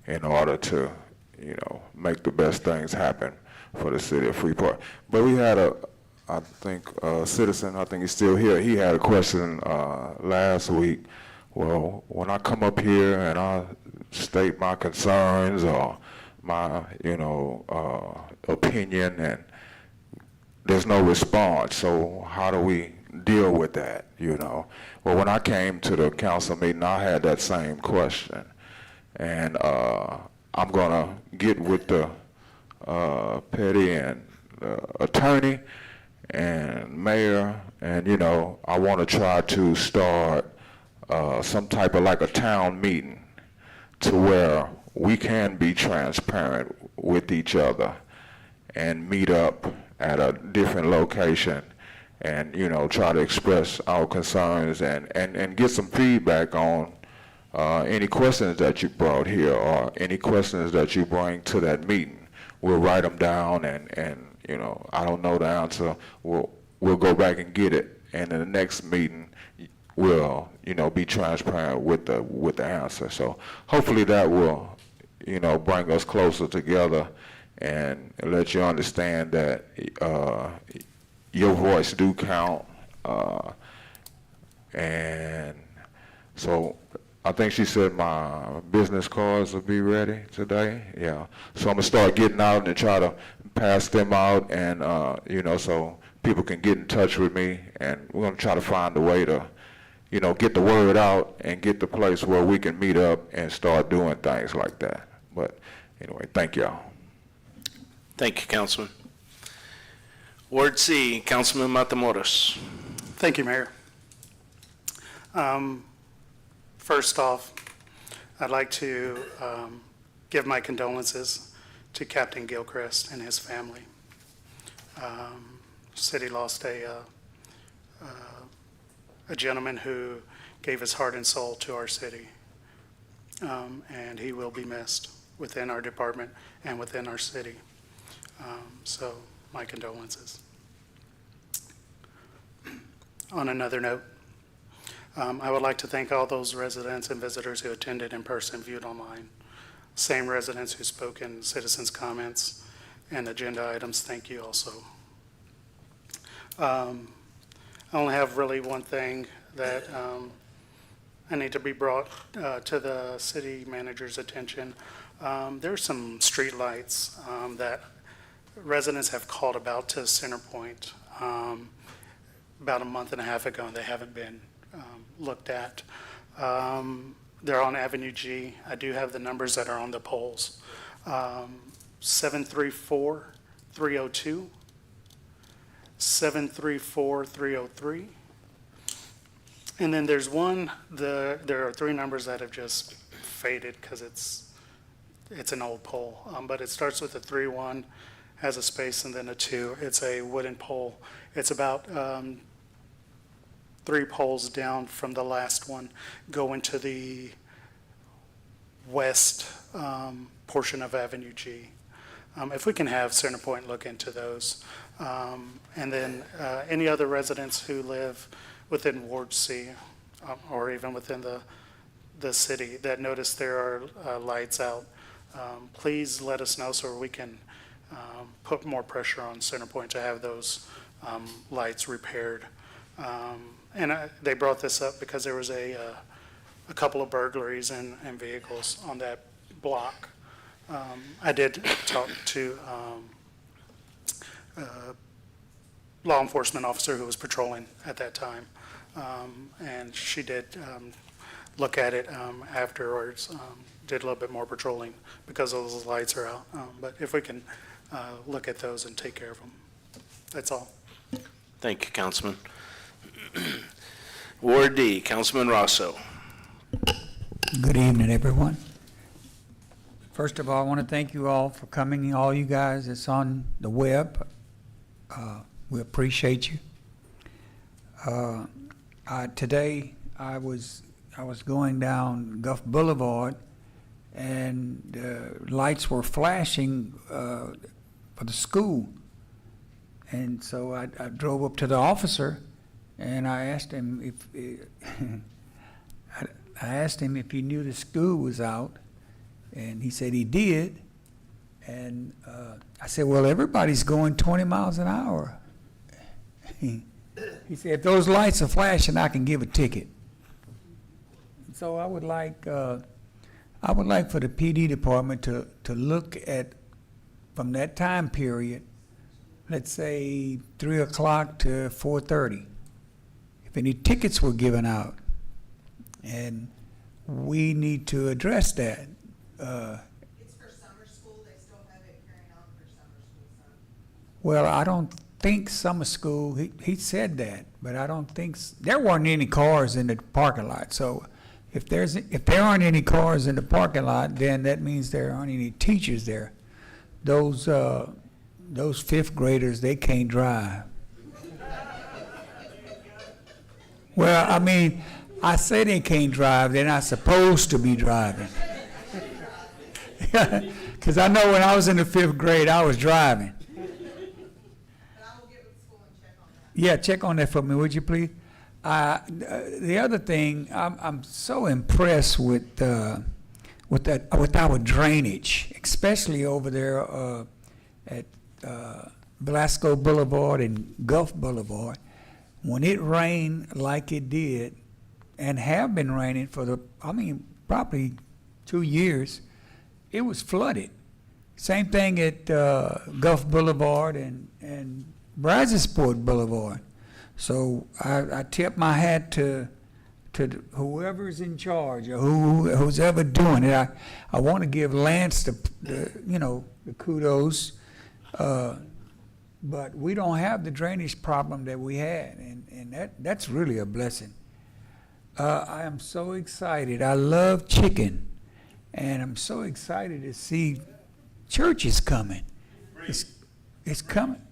in order to, you know, make the best things happen for the city of Freeport. But we had I think a citizen, I think he's still here, he had a question last week. Well, when I come up here and I state my concerns or my, you know, opinion, and there's no response, so how do we deal with that, you know? Well, when I came to the council meeting, I had that same question. And I'm gonna get with the petty and attorney and mayor, and you know, I want to try to start some type of like a town meeting to where we can be transparent with each other and meet up at a different location and, you know, try to express our concerns and get some feedback on any questions that you brought here or any questions that you bring to that meeting. We'll write them down and you know, I don't know the answer, we'll go back and get it, and in the next meeting we'll, you know, be transparent with the answer. So hopefully that will, you know, bring us closer together and let you understand that your voice do count, and so I think she said my business cards will be ready today. Yeah. So I'm gonna start getting out and try to pass them out, and you know, so people can get in touch with me, and we're gonna try to find a way to, you know, get the word out and get the place where we can meet up and start doing things like that. But anyway, thank y'all. Thank you, Councilman. Ward C, Councilman Matamoros. Thank you, Mayor. First off, I'd like to give my condolences to Captain Gilchrist and his family. City lost a gentleman who gave his heart and soul to our city, and he will be missed within our department and within our city. So my condolences. On another note, I would like to thank all those residents and visitors who attended in person, viewed online. Same residents who spoke in citizens' comments and agenda items, thank you also. I only have really one thing that I need to be brought to the city manager's attention. There's some street lights that residents have called about to Centerpoint about a month and a half ago, and they haven't been looked at. They're on Avenue G. I do have the numbers that are on the poles. 734-302, 734-303. And then there's one, there are three numbers that have just faded because it's an old pole, but it starts with a 31, has a space and then a 2. It's a wooden pole. It's about 3 poles down from the last one, go into the west portion of Avenue G. If we can have Centerpoint look into those. And then any other residents who live within Ward C or even within the city that notice there are lights out, please let us know so we can put more pressure on Centerpoint to have those lights repaired. And they brought this up because there was a couple of burglaries and vehicles on that block. I did talk to law enforcement officer who was patrolling at that time, and she did look at it afterwards, did a little bit more patrolling because those lights are out. But if we can look at those and take care of them, that's all. Thank you, Councilman. Ward D, Councilman Rosso. Good evening, everyone. First of all, I want to thank you all for coming, all you guys that's on the web. We appreciate you. Today, I was going down Gulf Boulevard, and lights were flashing for the school. And so I drove up to the officer, and I asked him if he knew the school was out, and he said he did. And I said, well, everybody's going 20 miles an hour. He said, if those lights are flashing, I can give a ticket. So I would like for the PD department to look at, from that time period, let's say 3 o'clock to 4:30, if any tickets were given out. And we need to address that. It's for summer school, they still have it carrying on for summer school, son. Well, I don't think summer school, he said that, but I don't think, there weren't any cars in the parking lot. So if there aren't any cars in the parking lot, then that means there aren't any teachers there. Those fifth graders, they can't drive. Well, I mean, I say they can't drive, they're not supposed to be driving. Because I know when I was in the 5th grade, I was driving. Yeah, check on that for me, would you please? The other thing, I'm so impressed with our drainage, especially over there at Velasco Boulevard and Gulf Boulevard. When it rained like it did, and have been raining for probably 2 years, it was flooded. Same thing at Gulf Boulevard and Brazosport Boulevard. So I tip my hat to whoever's in charge or who's ever doing it. I want to give Lance the kudos, but we don't have the drainage problem that we had, and that's really a blessing. I am so excited. I love chicken, and I'm so excited to see church is coming. It's coming.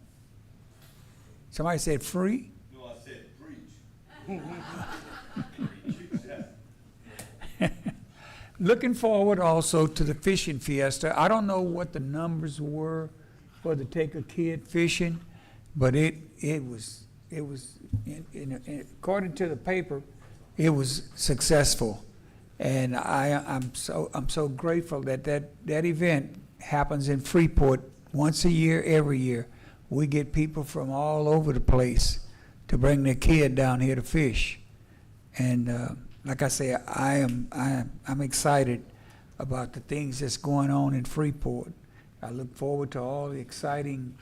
Somebody said free? No, I said preach. Looking forward also to the fishing fiesta. I don't know what the numbers were for to take a kid fishing, but it was according to the paper, it was successful, and I'm so grateful that event happens in Freeport once a year, every year. We get people from all over the place to bring their kid down here to fish, and like I say, I'm excited about the things that's going on in Freeport. I look forward to all the exciting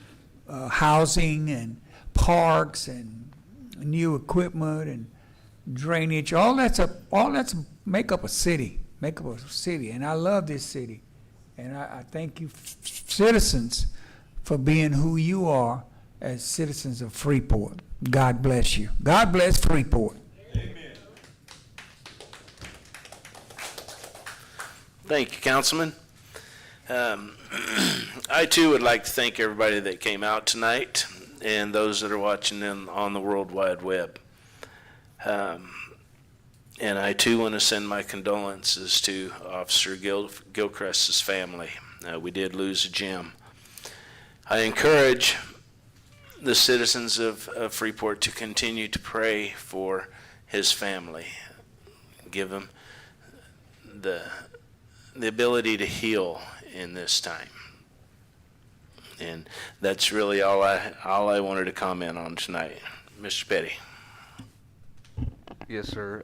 housing and parks and new equipment and drainage. All that's make up a city, and I love this city, and I thank you citizens for being who you are as citizens of Freeport. God bless you. God bless Freeport. Amen. Thank you, Councilman. I too would like to thank everybody that came out tonight and those that are watching on the World Wide Web. And I too want to send my condolences to Officer Gilchrist's family. We did lose a gem. I encourage the citizens of Freeport to continue to pray for his family. Give him the ability to heal in this time. And that's really all I wanted to comment on tonight. Mr. Petty. Yes, sir.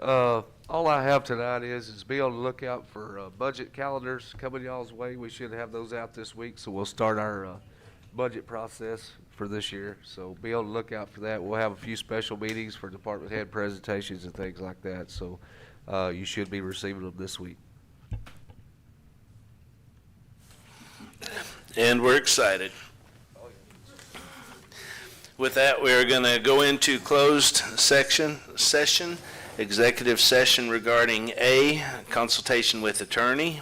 All I have tonight is be on the lookout for budget calendars coming y'all's way. We should have those out this week, so we'll start our budget process for this year. So be on the lookout for that. We'll have a few special meetings for department head presentations and things like that. So you should be receiving them this week. And we're excited. With that, we are going to go into closed session, executive session regarding A, consultation with attorney.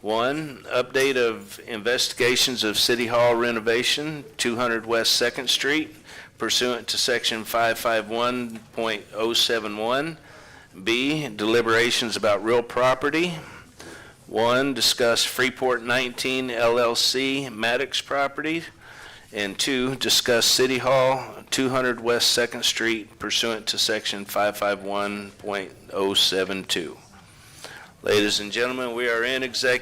1, update of investigations of City Hall renovation, 200 West 2nd Street, pursuant to Section 551.071. B, deliberations about real property. 1, discuss Freeport 19 LLC Maddox property. And 2, discuss City Hall, 200 West 2nd Street, pursuant to Section 551.072. Ladies and gentlemen, we are in executive